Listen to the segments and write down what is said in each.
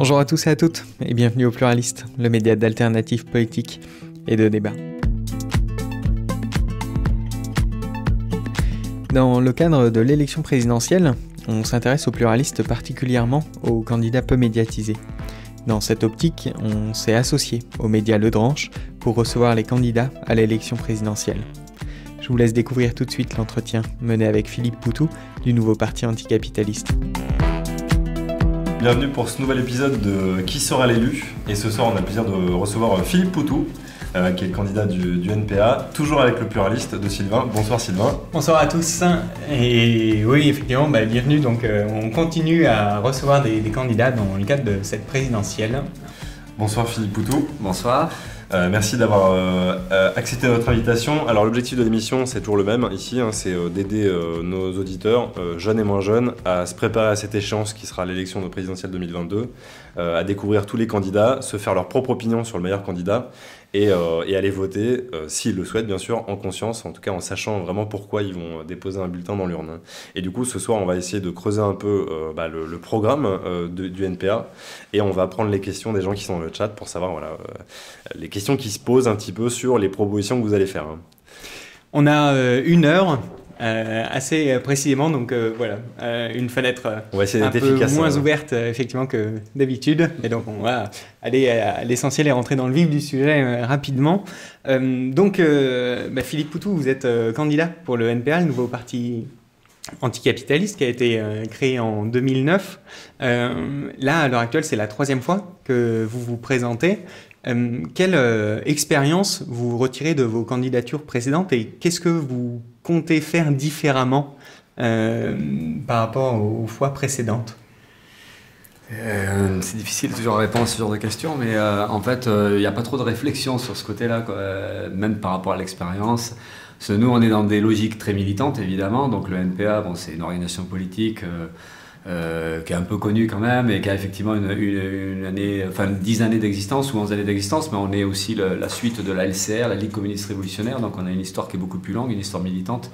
Bonjour à tous et à toutes, et bienvenue au Pluraliste, le média d'alternative politique et de débat. Dans le cadre de l'élection présidentielle, on s'intéresse aux pluralistes, particulièrement aux candidats peu médiatisés. Dans cette optique, on s'est associé aux médias Le Dranche pour recevoir les candidats à l'élection présidentielle. Je vous laisse découvrir tout de suite l'entretien mené avec Philippe Poutou du nouveau parti anticapitaliste. Bienvenue pour ce nouvel épisode de Qui sera l'élu ? Et ce soir, on a le plaisir de recevoir Philippe Poutou, qui est le candidat du NPA, toujours avec le pluraliste de Sylvain. Bonsoir Sylvain. Bonsoir à tous. Et oui, effectivement, bienvenue. Donc, on continue à recevoir des candidats dans le cadre de cette présidentielle. Bonsoir Philippe Poutou. Bonsoir. Merci d'avoir accepté notre invitation. Alors l'objectif de l'émission, c'est toujours le même ici, c'est d'aider nos auditeurs, jeunes et moins jeunes, à se préparer à cette échéance qui sera l'élection de présidentielle 2022, à découvrir tous les candidats, se faire leur propre opinion sur le meilleur candidat et aller voter, s'ils le souhaitent bien sûr, en conscience, en tout cas en sachant vraiment pourquoi ils vont déposer un bulletin dans l'urne. Et du coup, ce soir, on va essayer de creuser un peu le programme du NPA et on va prendre les questions des gens qui sont dans le chat pour savoir les questions qui se posent un petit peu sur les propositions que vous allez faire. On a une heure, assez précisément, donc une fenêtre un peu moins ouverte effectivement que d'habitude. Et donc on va aller à l'essentiel et rentrer dans le vif du sujet rapidement. Philippe Poutou, vous êtes candidat pour le NPA, le nouveau parti anticapitaliste qui a été créé en 2009. Là, à l'heure actuelle, c'est la 3e fois que vous vous présentez. Quelle expérience vous retirez de vos candidatures précédentes et qu'est-ce que vous comptez faire différemment par rapport aux fois précédentes ? C'est difficile toujours à répondre à ce genre de questions, mais en fait, il n'y a pas trop de réflexion sur ce côté-là, même par rapport à l'expérience. Parce que nous, on est dans des logiques très militantes, évidemment. Donc le NPA, c'est une organisation politique qui est un peu connue quand même et qui a effectivement une 10 années d'existence ou 11 années d'existence, mais on est aussi la suite de la LCR, la Ligue communiste révolutionnaire. Donc on a une histoire qui est beaucoup plus longue, une histoire militante,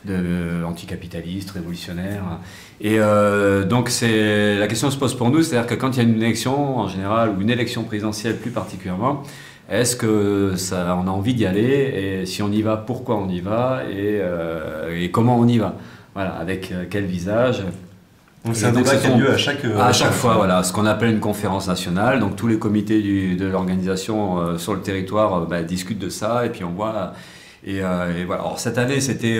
anticapitaliste, révolutionnaire. Et donc la question se pose pour nous, c'est-à-dire que quand il y a une élection en général, ou une élection présidentielle plus particulièrement, est-ce qu'on a envie d'y aller, et si on y va, pourquoi on y va, et comment on y va, voilà, avec quel visage. Donc c'est un débat qui a lieu à chaque fois, voilà, ce qu'on appelle une conférence nationale. Donc tous les comités de l'organisation sur le territoire discutent de ça, et puis on voit. Et voilà. Alors cette année, c'était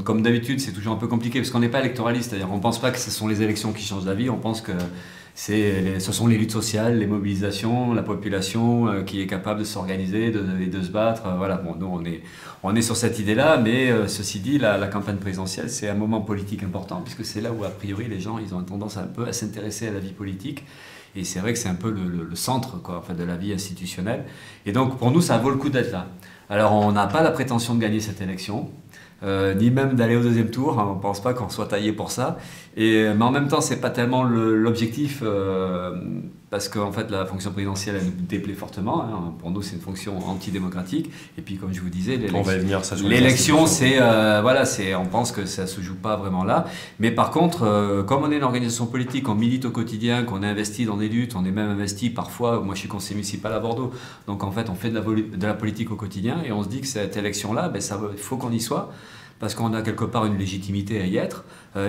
comme d'habitude, c'est toujours un peu compliqué parce qu'on n'est pas électoraliste, c'est-à-dire on ne pense pas que ce sont les élections qui changent la vie, on pense que ce sont les luttes sociales, les mobilisations, la population qui est capable de s'organiser et de se battre. Voilà. Bon, nous on est sur cette idée-là, mais ceci dit, la campagne présidentielle, c'est un moment politique important puisque c'est là où a priori les gens ils ont tendance un peu à s'intéresser à la vie politique. Et c'est vrai que c'est un peu le centre de la vie institutionnelle. Et donc pour nous, ça vaut le coup d'être là. Alors on n'a pas la prétention de gagner cette élection, ni même d'aller au 2e tour, on ne pense pas qu'on soit taillé pour ça. Mais en même temps, ce n'est pas tellement l'objectif, parce qu'en fait la fonction présidentielle, elle nous déplaît fortement. Pour nous, c'est une fonction antidémocratique. Et puis comme je vous disais, l'élection, on pense que ça ne se joue pas vraiment là. Mais par contre, comme on est une organisation politique, on milite au quotidien, qu'on est investi dans des luttes, on est même investi parfois, moi je suis conseiller municipal à Bordeaux, donc en fait on fait de la politique au quotidien et on se dit que cette élection-là, il faut qu'on y soit. Parce qu'on a quelque part une légitimité à y être,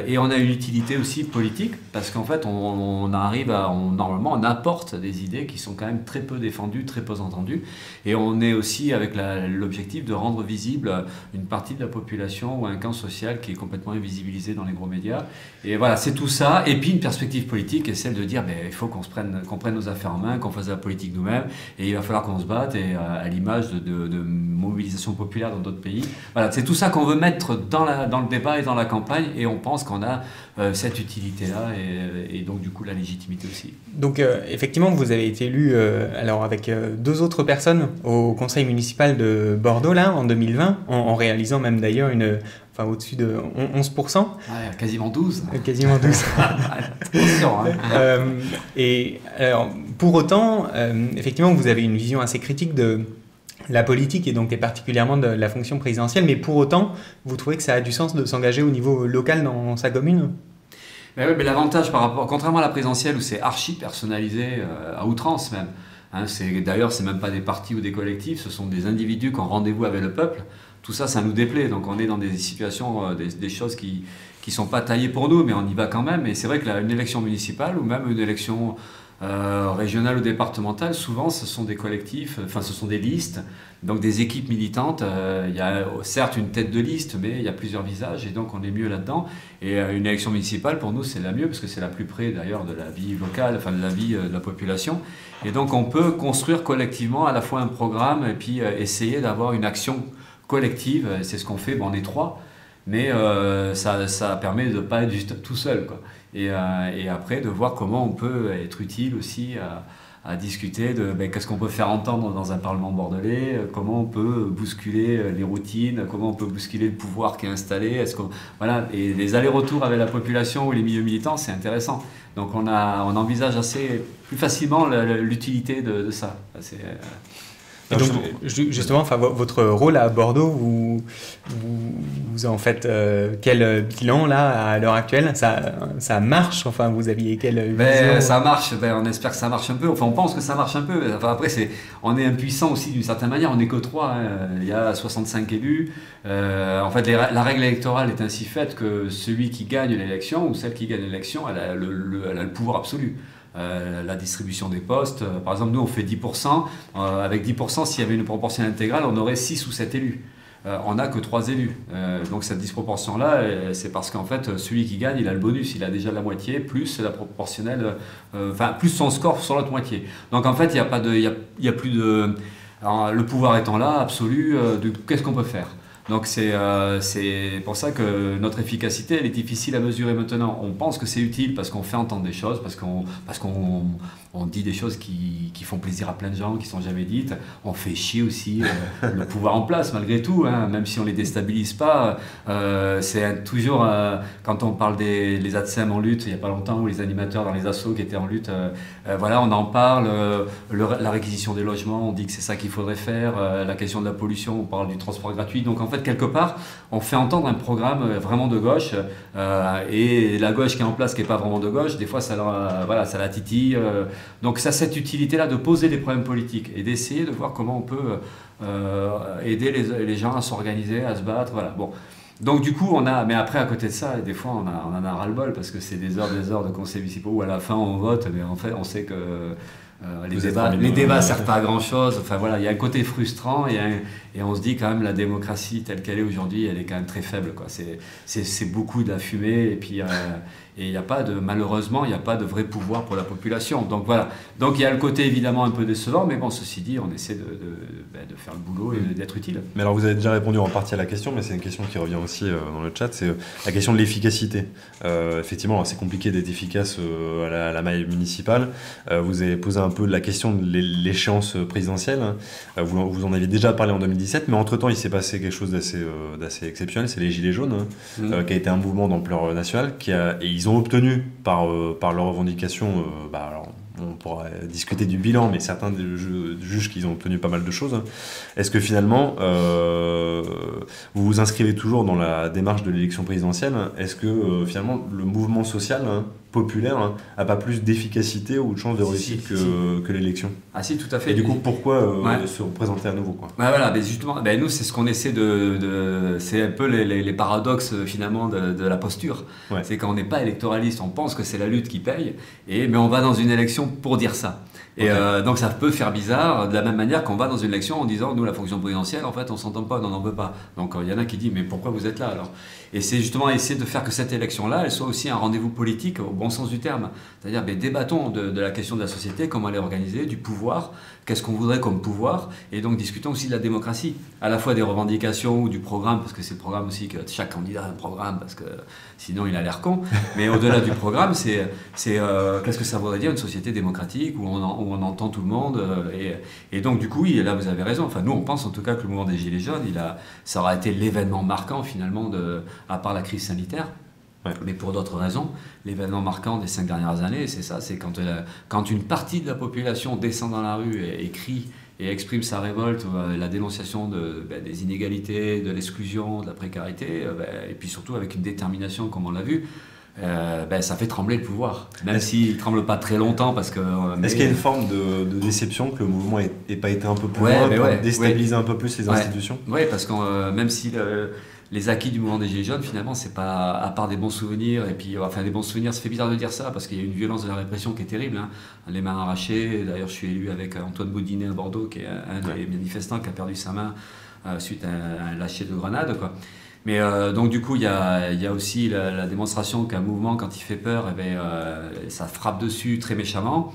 et on a une utilité aussi politique, parce qu'en fait, normalement, on apporte des idées qui sont quand même très peu défendues, très peu entendues, et on est aussi avec l'objectif de rendre visible une partie de la population ou un camp social qui est complètement invisibilisé dans les gros médias. Et voilà, c'est tout ça, et puis une perspective politique est celle de dire, il faut qu'on prenne nos affaires en main, qu'on fasse de la politique nous-mêmes, et il va falloir qu'on se batte, et à l'image de mobilisation populaire dans d'autres pays. Voilà, c'est tout ça qu'on veut mettre dans le débat et dans la campagne, et on pense qu'on a cette utilité-là et donc du coup la légitimité aussi. Donc effectivement, vous avez été élu avec 2 autres personnes au conseil municipal de Bordeaux là, en 2020, en réalisant même d'ailleurs au-dessus de 11%. Ouais, quasiment 12. Quasiment 12. Attention, hein. Et alors, pour autant, effectivement, vous avez une vision assez critique de la politique et particulièrement de la fonction présidentielle, mais pour autant, vous trouvez que ça a du sens de s'engager au niveau local dans sa commune ? Mais, ouais, mais l'avantage par rapport, contrairement à la présidentielle où c'est archi personnalisé à outrance même, hein, d'ailleurs c'est même pas des partis ou des collectifs, ce sont des individus qui ont rendez-vous avec le peuple. Tout ça, ça nous déplaît. Donc on est dans des situations, des choses qui sont pas taillées pour nous, mais on y va quand même. Et c'est vrai que une élection municipale ou même une élection régionale ou départementale, souvent ce sont des collectifs, enfin ce sont des listes, donc des équipes militantes. Il y a certes une tête de liste, mais il y a plusieurs visages et donc on est mieux là-dedans. Et une élection municipale, pour nous, c'est la mieux parce que c'est la plus près d'ailleurs de la vie locale, enfin de la vie de la population. Et donc on peut construire collectivement à la fois un programme et puis essayer d'avoir une action collective. C'est ce qu'on fait, bon, on est 3. Mais ça permet de ne pas être juste tout seul, quoi. Et après, de voir comment on peut être utile aussi à discuter de qu'est-ce qu'on peut faire entendre dans un Parlement bordelais, comment on peut bousculer les routines, comment on peut bousculer le pouvoir qui est installé. Voilà, et les allers-retours avec la population ou les milieux militants, c'est intéressant. Donc on envisage assez plus facilement l'utilité de ça. Et donc, justement, enfin, votre rôle à Bordeaux, vous en faites quel bilan là à l'heure actuelle? Ça marche? Enfin, vous aviez quelle vision? Ça marche. On espère que ça marche un peu. Enfin, on pense que ça marche un peu. Enfin, après, on est impuissant aussi d'une certaine manière. On n'est que 3. Hein. Il y a 65 élus. En fait, la règle électorale est ainsi faite que celui qui gagne l'élection ou celle qui gagne l'élection, elle a le pouvoir absolu. La distribution des postes. Par exemple, nous, on fait 10%. Avec 10%, s'il y avait une proportionnelle intégrale, on aurait 6 ou 7 élus. On n'a que 3 élus. Donc cette disproportion-là, c'est parce qu'en fait, celui qui gagne, il a le bonus. Il a déjà la moitié, plus la proportionnelle, plus son score sur l'autre moitié. Donc en fait, il y a plus de... Alors, le pouvoir étant là, absolu, qu'est-ce qu'on peut faire? Donc c'est pour ça que notre efficacité, elle est difficile à mesurer maintenant. On pense que c'est utile parce qu'on fait entendre des choses, parce qu'on dit des choses qui font plaisir à plein de gens, qui sont jamais dites. On fait chier aussi le pouvoir en place malgré tout, hein, même si on les déstabilise pas. C'est toujours, quand on parle des ATSEM en lutte, il n'y a pas longtemps, ou les animateurs dans les assos qui étaient en lutte, voilà, on en parle. La réquisition des logements, on dit que c'est ça qu'il faudrait faire. La question de la pollution, on parle du transport gratuit. Donc en fait, quelque part, on fait entendre un programme vraiment de gauche, et la gauche qui est en place, qui n'est pas vraiment de gauche, des fois ça la titille. Donc ça a cette utilité-là de poser des problèmes politiques et d'essayer de voir comment on peut aider les gens à s'organiser, à se battre. Voilà. Bon. Donc du coup, mais après à côté de ça, des fois on en a ras-le-bol parce que c'est des heures de conseils municipaux où à la fin on vote, mais en fait on sait que les débats servent pas à grand chose. Enfin voilà, il y a un côté frustrant et on se dit quand même la démocratie telle qu'elle est aujourd'hui, elle est quand même très faible, quoi. C'est beaucoup de la fumée et puis il y a pas malheureusement il n'y a pas de vrai pouvoir pour la population. Donc voilà. Donc il y a le côté évidemment un peu décevant, mais bon, ceci dit, on essaie de faire le boulot et d'être utile. Mais alors vous avez déjà répondu en partie à la question, mais c'est une question qui revient aussi dans le chat, c'est la question de l'efficacité. Effectivement, c'est compliqué d'être efficace à la maille municipale. Vous avez posé un peu la question de l'échéance présidentielle. Vous en aviez déjà parlé en 2017, mais entre-temps, il s'est passé quelque chose d'assez exceptionnel, c'est les Gilets jaunes, qui a été un mouvement d'ampleur nationale, et ils ont obtenu par leurs revendications, alors, on pourra discuter du bilan, mais certains jugent qu'ils ont obtenu pas mal de choses. Est-ce que finalement, vous vous inscrivez toujours dans la démarche de l'élection présidentielle? Est-ce que finalement, le mouvement social populaire n'a pas plus d'efficacité ou de chance de réussite que l'élection? Ah si, tout à fait. Et du coup, pourquoi se représenter à nouveau, quoi? Voilà, mais justement, nous, c'est ce qu'on essaie c'est un peu les paradoxes finalement de la posture. Ouais. C'est quand on n'est pas électoraliste, on pense que c'est la lutte qui paye, mais on va dans une élection pour dire ça. Et donc ça peut faire bizarre, de la même manière qu'on va dans une élection en disant, nous, la fonction présidentielle, en fait, on s'entend pas, on n'en veut pas. Donc il y en a qui disent, mais pourquoi vous êtes là alors? Et c'est justement essayer de faire que cette élection-là, elle soit aussi un rendez-vous politique au bon sens du terme. C'est-à-dire, débattons de la question de la société, comment elle est organisée, du pouvoir, qu'est-ce qu'on voudrait comme pouvoir, et donc discutons aussi de la démocratie, à la fois des revendications ou du programme, parce que c'est le programme aussi que chaque candidat a un programme, parce que sinon il a l'air con, mais au-delà du programme, c'est qu'est-ce que ça voudrait dire une société démocratique où on entend tout le monde, et donc du coup, là vous avez raison, enfin nous on pense en tout cas que le mouvement des Gilets jaunes, ça aura été l'événement marquant finalement, à part la crise sanitaire. Ouais. Mais pour d'autres raisons, l'événement marquant des 5 dernières années, c'est ça, c'est quand une partie de la population descend dans la rue et crie et exprime sa révolte, la dénonciation des inégalités, de l'exclusion, de la précarité, et puis surtout avec une détermination comme on l'a vu. ça fait trembler le pouvoir. Même s'il ne tremble pas très longtemps. Parce que, est-ce qu'il y a une forme de déception que le mouvement n'ait pas été un peu plus loin pour déstabiliser un peu plus les institutions? Oui, parce que même si les acquis du mouvement des Gilets jaunes, finalement, c'est pas, à part des bons souvenirs, et puis, enfin, des bons souvenirs, ça fait bizarre de dire ça, parce qu'il y a une violence de la répression qui est terrible, hein. Les mains arrachées. D'ailleurs, je suis élu avec Antoine Baudinet à Bordeaux, qui est un des manifestants qui a perdu sa main suite à un lâcher de grenade, quoi. Mais donc du coup, il y a aussi la démonstration qu'un mouvement, quand il fait peur, ça frappe dessus très méchamment.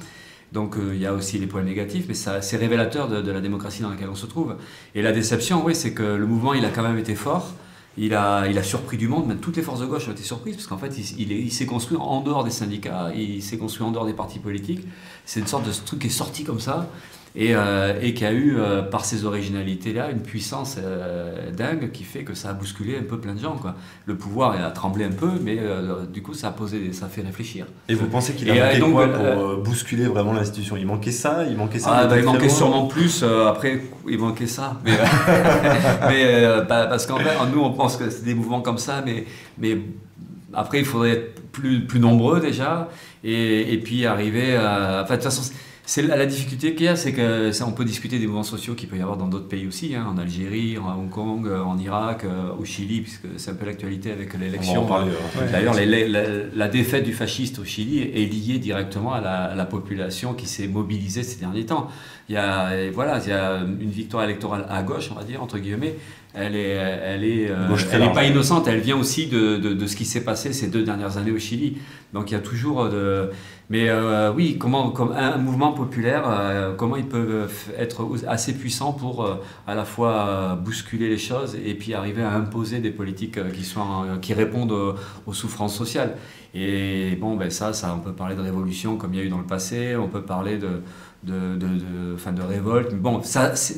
Donc il y a aussi les points négatifs, mais c'est révélateur de la démocratie dans laquelle on se trouve. Et la déception, oui, c'est que le mouvement, il a quand même été fort. Il a surpris du monde, même toutes les forces de gauche ont été surprises, parce qu'en fait, il s'est construit en dehors des syndicats, il s'est construit en dehors des partis politiques. C'est une sorte de truc qui est sorti comme ça, et qui a eu, par ces originalités-là, une puissance dingue qui fait que ça a bousculé un peu plein de gens, quoi. Le pouvoir a tremblé un peu, mais du coup, ça a fait réfléchir. Et vous pensez qu'il a manqué quoi pour bousculer vraiment l'institution? Il manquait ça? Il manquait sûrement plus. Après, il manquait ça. Mais, parce qu'en fait, nous, on pense que c'est des mouvements comme ça, mais après, il faudrait être plus nombreux déjà, et puis arriver à... Enfin, de toute façon, la difficulté qu'il y a, c'est que on peut discuter des mouvements sociaux qu'il peut y avoir dans d'autres pays aussi, hein, en Algérie, en Hong Kong, en Irak, au Chili, puisque c'est un peu l'actualité avec l'élection. D'ailleurs, la défaite du fasciste au Chili est liée directement à la population qui s'est mobilisée ces derniers temps. Il y a une victoire électorale à gauche, on va dire, entre guillemets. Elle est pas innocente, elle vient aussi de ce qui s'est passé ces 2 dernières années au Chili. Donc il y a toujours mais oui, comme un mouvement populaire, comment ils peuvent être assez puissants pour à la fois bousculer les choses et puis arriver à imposer des politiques qui répondent aux souffrances sociales. Et bon, ça, on peut parler de révolution comme il y a eu dans le passé, on peut parler de révolte. Mais bon,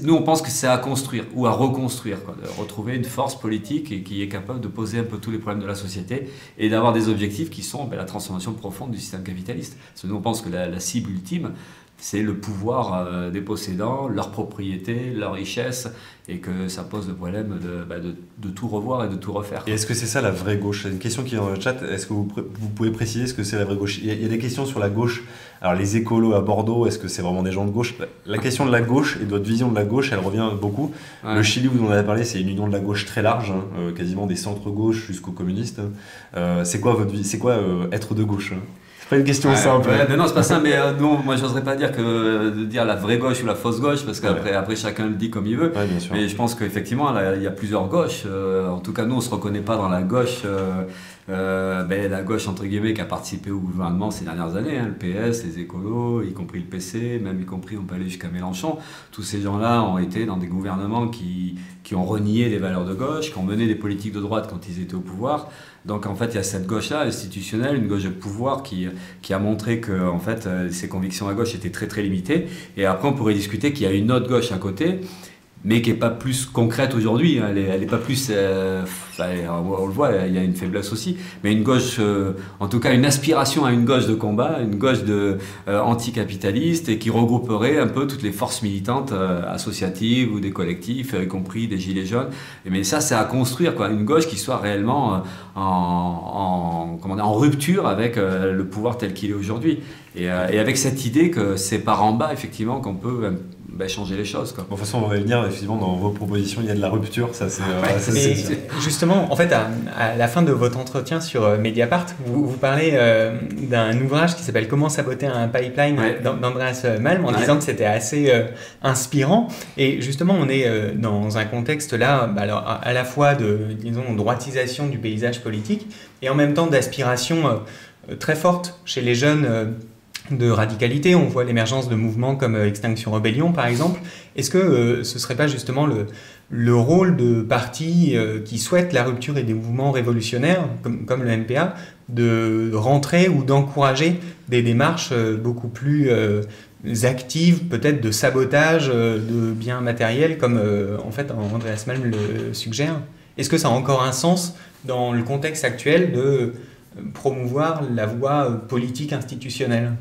nous on pense que c'est à construire ou à reconstruire, quoi, de retrouver une force politique qui est capable de poser un peu tous les problèmes de la société et d'avoir des objectifs qui sont la transformation profonde du système capitaliste. Parce que nous on pense que la cible ultime, c'est le pouvoir des possédants, leur propriété, leur richesse, et que ça pose le problème de tout revoir et de tout refaire, quoi. Et est-ce que c'est ça la vraie gauche? Une question qui est dans le chat, est-ce que vous pouvez préciser ce que c'est la vraie gauche? Il y a des questions sur la gauche. Alors les écolos à Bordeaux, est-ce que c'est vraiment des gens de gauche? La question de la gauche et de votre vision de la gauche, elle revient beaucoup. Ouais. Le Chili, vous en avez parlé, c'est une union de la gauche très large, hein, quasiment des centres-gauche jusqu'aux communistes. C'est quoi votre vie? C'est quoi être de gauche? C'est pas une question simple. Non, c'est pas ça, mais non, moi j'oserais pas dire de dire la vraie gauche ou la fausse gauche, parce qu'après chacun le dit comme il veut. Mais je pense qu'effectivement, il y a plusieurs gauches. En tout cas, nous on se reconnaît pas dans la gauche. La gauche entre guillemets qui a participé au gouvernement ces dernières années, hein, le PS, les écolos, y compris le PC, même y compris on peut aller jusqu'à Mélenchon. Tous ces gens-là ont été dans des gouvernements qui ont renié les valeurs de gauche, qui ont mené des politiques de droite quand ils étaient au pouvoir. Donc en fait il y a cette gauche-là institutionnelle, une gauche de pouvoir qui a montré que en fait ses convictions à gauche étaient très très limitées. Et après on pourrait discuter qu'il y a une autre gauche à côté, mais qui n'est pas plus concrète aujourd'hui, hein. Elle est pas plus... on le voit, il y a une faiblesse aussi, mais une gauche, en tout cas une aspiration à une gauche de combat, une gauche anticapitaliste, et qui regrouperait un peu toutes les forces militantes associatives ou des collectifs, y compris des gilets jaunes. Mais ça, c'est à construire, quoi. Une gauche qui soit réellement en rupture avec le pouvoir tel qu'il est aujourd'hui. Et avec cette idée que c'est par en bas, effectivement, qu'on peut... changer les choses, quoi. Bon, de toute façon, on va y venir, effectivement, dans vos propositions, il y a de la rupture, ça c'est... Justement, en fait, à la fin de votre entretien sur Mediapart, vous parlez d'un ouvrage qui s'appelle « Comment saboter un pipeline » d'Andreas Malm, en disant que c'était assez inspirant. Et justement, on est dans un contexte là, alors, à la fois de, disons, droitisation du paysage politique, et en même temps d'aspiration très forte chez les jeunes de radicalité. On voit l'émergence de mouvements comme Extinction Rebellion, par exemple. Est-ce que ce ne serait pas justement le rôle de partis qui souhaitent la rupture et des mouvements révolutionnaires, comme le NPA, de rentrer ou d'encourager des démarches beaucoup plus actives, peut-être de sabotage de biens matériels, comme en fait Andreas Malm le suggère? Est-ce que ça a encore un sens dans le contexte actuel de promouvoir la voie politique institutionnelle?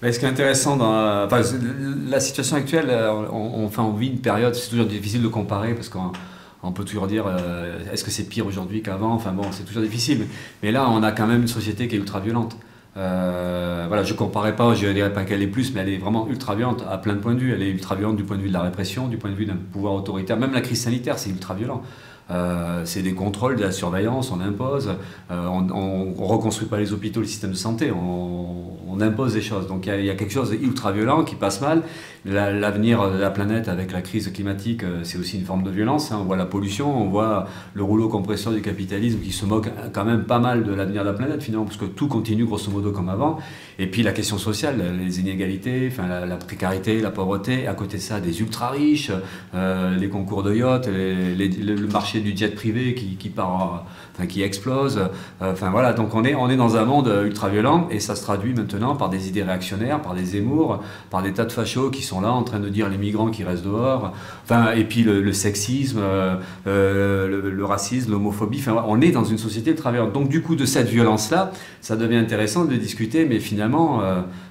Mais ce qui est intéressant dans la situation actuelle, on vit une période, c'est toujours difficile de comparer parce qu'on On peut toujours dire, est-ce que c'est pire aujourd'hui qu'avant? Enfin bon, c'est toujours difficile. Mais là, on a quand même une société qui est ultra violente. Voilà, je ne comparais pas, je ne dirais pas qu'elle est plus, mais elle est vraiment ultra violente à plein de points de vue. Elle est ultra violente du point de vue de la répression, du point de vue d'un pouvoir autoritaire. Même la crise sanitaire, c'est ultra violent. C'est des contrôles, de la surveillance, on impose, on ne reconstruit pas les hôpitaux, le système de santé, on impose des choses. Donc il y a quelque chose d'ultra violent qui passe mal. L'avenir de la planète avec la crise climatique, c'est aussi une forme de violence. On voit la pollution, on voit le rouleau compresseur du capitalisme qui se moque quand même pas mal de l'avenir de la planète finalement, parce que tout continue grosso modo comme avant. Et puis la question sociale, les inégalités, enfin, la précarité, la pauvreté, à côté de ça, des ultra riches, les concours de yachts, le marché du jet privé qui part, enfin, qui explose. Enfin voilà, donc on est dans un monde ultra violent et ça se traduit maintenant par des idées réactionnaires, par des Zemmour, par des tas de fachos qui sont là en train de dire les migrants qui restent dehors. Enfin, et puis le sexisme, le racisme, l'homophobie. Enfin, on est dans une société ultra violente. Donc du coup, de cette violence-là, ça devient intéressant de discuter, mais finalement,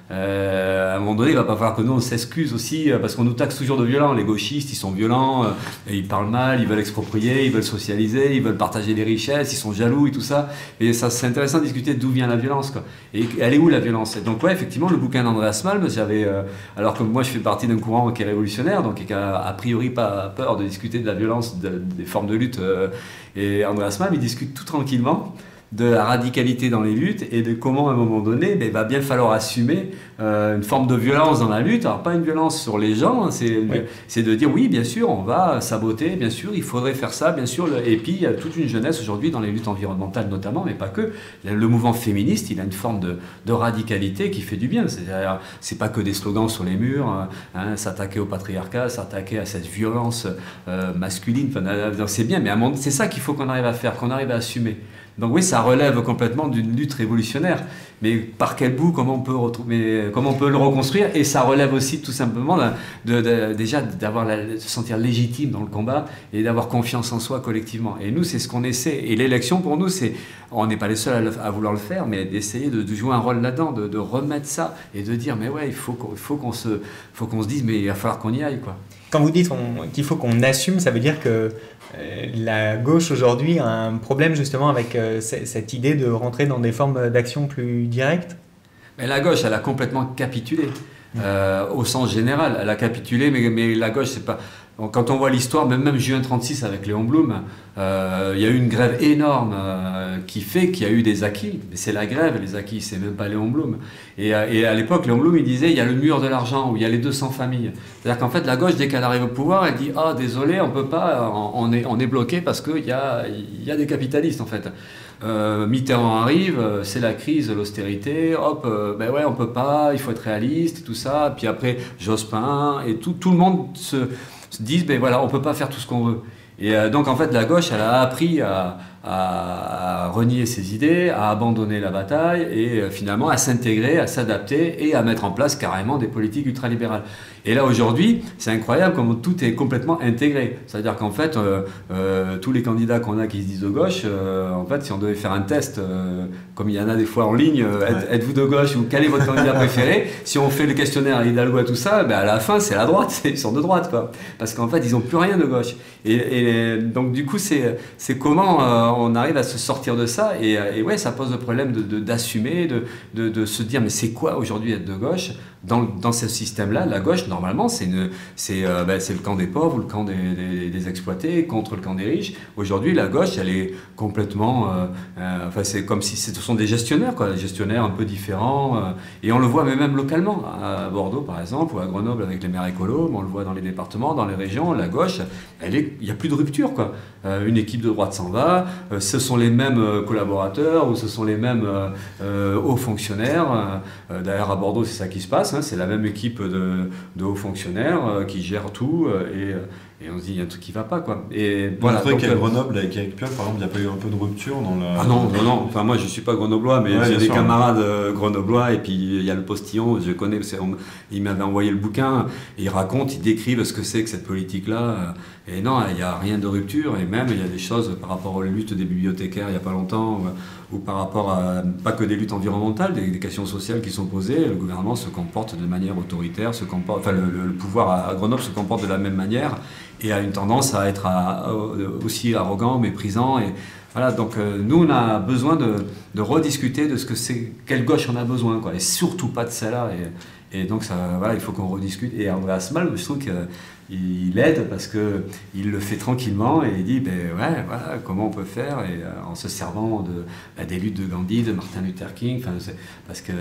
à un moment donné, il va pas falloir que nous on s'excuse aussi parce qu'on nous taxe toujours de violents. Les gauchistes, ils sont violents, ils parlent mal, ils veulent exproprier, ils veulent socialiser, ils veulent partager les richesses, ils sont jaloux et tout ça. Et ça, c'est intéressant de discuter d'où vient la violence, quoi. Et elle est où la violence? Et donc ouais, effectivement, le bouquin d'Andreas Malm, alors que moi je fais partie d'un courant qui est révolutionnaire, donc qui a priori pas peur de discuter de la violence, des formes de lutte. Et Andreas Malm, il discute tout tranquillement de la radicalité dans les luttes et de comment à un moment donné il va bien falloir assumer une forme de violence dans la lutte. Alors pas une violence sur les gens, c'est de dire oui bien sûr on va saboter, bien sûr il faudrait faire ça, bien sûr, et puis il y a toute une jeunesse aujourd'hui dans les luttes environnementales notamment, mais pas que. Le mouvement féministe, il a une forme de radicalité qui fait du bien. C'est-à-dire, c'est pas que des slogans sur les murs, s'attaquer au patriarcat, s'attaquer à cette violence masculine, enfin, c'est bien, mais c'est ça qu'il faut qu'on arrive à faire, qu'on arrive à assumer. Donc oui, ça relève complètement d'une lutte révolutionnaire, mais par quel bout, comment on peut le reconstruire? Et ça relève aussi tout simplement déjà de se sentir légitime dans le combat et d'avoir confiance en soi collectivement. Et nous, c'est ce qu'on essaie. Et l'élection, pour nous, on n'est pas les seuls à vouloir le faire, mais d'essayer de jouer un rôle là-dedans, de remettre ça et de dire, mais ouais, il faut qu'on se dise, mais il va falloir qu'on y aille, quoi. Quand vous dites qu'il faut qu'on assume, ça veut dire que la gauche aujourd'hui a un problème justement avec cette idée de rentrer dans des formes d'action plus directes? Mais la gauche, elle a complètement capitulé. Au sens général, elle a capitulé, mais la gauche, c'est pas... Quand on voit l'histoire, même juin 36 avec Léon Blum, il y a eu une grève énorme qui fait qu'il y a eu des acquis. Mais c'est la grève, les acquis, c'est même pas Léon Blum. Et à l'époque, Léon Blum, il disait, il y a le mur de l'argent, où il y a les 200 familles. C'est-à-dire qu'en fait, la gauche, dès qu'elle arrive au pouvoir, elle dit, ah, désolé, on peut pas, on est bloqué parce qu'il y a des capitalistes, en fait. Mitterrand arrive, c'est la crise, l'austérité, hop, ben ouais, on peut pas, il faut être réaliste, tout ça. Puis après, Jospin, et tout le monde se disent, ben voilà, on peut pas faire tout ce qu'on veut. Et donc en fait, la gauche, elle a appris à renier ses idées, à abandonner la bataille et finalement à s'intégrer, à s'adapter et à mettre en place carrément des politiques ultralibérales. Et là aujourd'hui, c'est incroyable comme tout est complètement intégré. C'est-à-dire qu'en fait, tous les candidats qu'on a qui se disent de gauche, en fait, si on devait faire un test, comme il y en a des fois en ligne, êtes-vous de gauche ou quel est votre candidat préféré? Si on fait le questionnaire à Hidalgo et tout ça, ben à la fin, c'est la droite, ils sont de droite, quoi. Parce qu'en fait, ils n'ont plus rien de gauche. Et donc du coup, c'est comment on arrive à se sortir de ça. Et ouais, ça pose le problème d'assumer, de se dire, mais c'est quoi aujourd'hui être de gauche? Dans ce système-là, la gauche, normalement, c'est le camp des pauvres ou le camp des exploités contre le camp des riches. Aujourd'hui, la gauche, elle est complètement... enfin, c'est comme si ce sont des gestionnaires, quoi, des gestionnaires un peu différents. Et on le voit même localement, à Bordeaux, par exemple, ou à Grenoble avec les maires écolos, on le voit dans les départements, dans les régions, la gauche, il n'y a plus de rupture, quoi. Une équipe de droite s'en va, ce sont les mêmes collaborateurs ou ce sont les mêmes hauts fonctionnaires. D'ailleurs, à Bordeaux, c'est ça qui se passe. C'est la même équipe de hauts fonctionnaires qui gèrent tout et on se dit il y a un truc qui va pas, quoi. Et voilà. Donc qu'à Grenoble avec Éric Piolle, par exemple, il n'y a pas eu un peu de rupture dans la... Ah non. Enfin moi je suis pas grenoblois, mais j'ai des camarades grenoblois et puis il y a le postillon, je connais, il m'avait envoyé le bouquin, il raconte, il décrive ce que c'est que cette politique-là. Et non, il n'y a rien de rupture, et même il y a des choses par rapport aux luttes des bibliothécaires il n'y a pas longtemps, ou par rapport à, pas que des luttes environnementales, des questions sociales qui sont posées, le gouvernement se comporte de manière autoritaire, enfin le pouvoir à Grenoble se comporte de la même manière, et a une tendance à être aussi arrogant, méprisant. Et voilà, donc nous, on a besoin de rediscuter de ce que c'est, quelle gauche on a besoin, quoi, et surtout pas de celle-là. Et donc, ça, voilà, il faut qu'on rediscute. Et André Asmal, je trouve qu'il aide parce qu'il le fait tranquillement et il dit, ben ouais, voilà, comment on peut faire, et en se servant des luttes de Gandhi, de Martin Luther King, parce que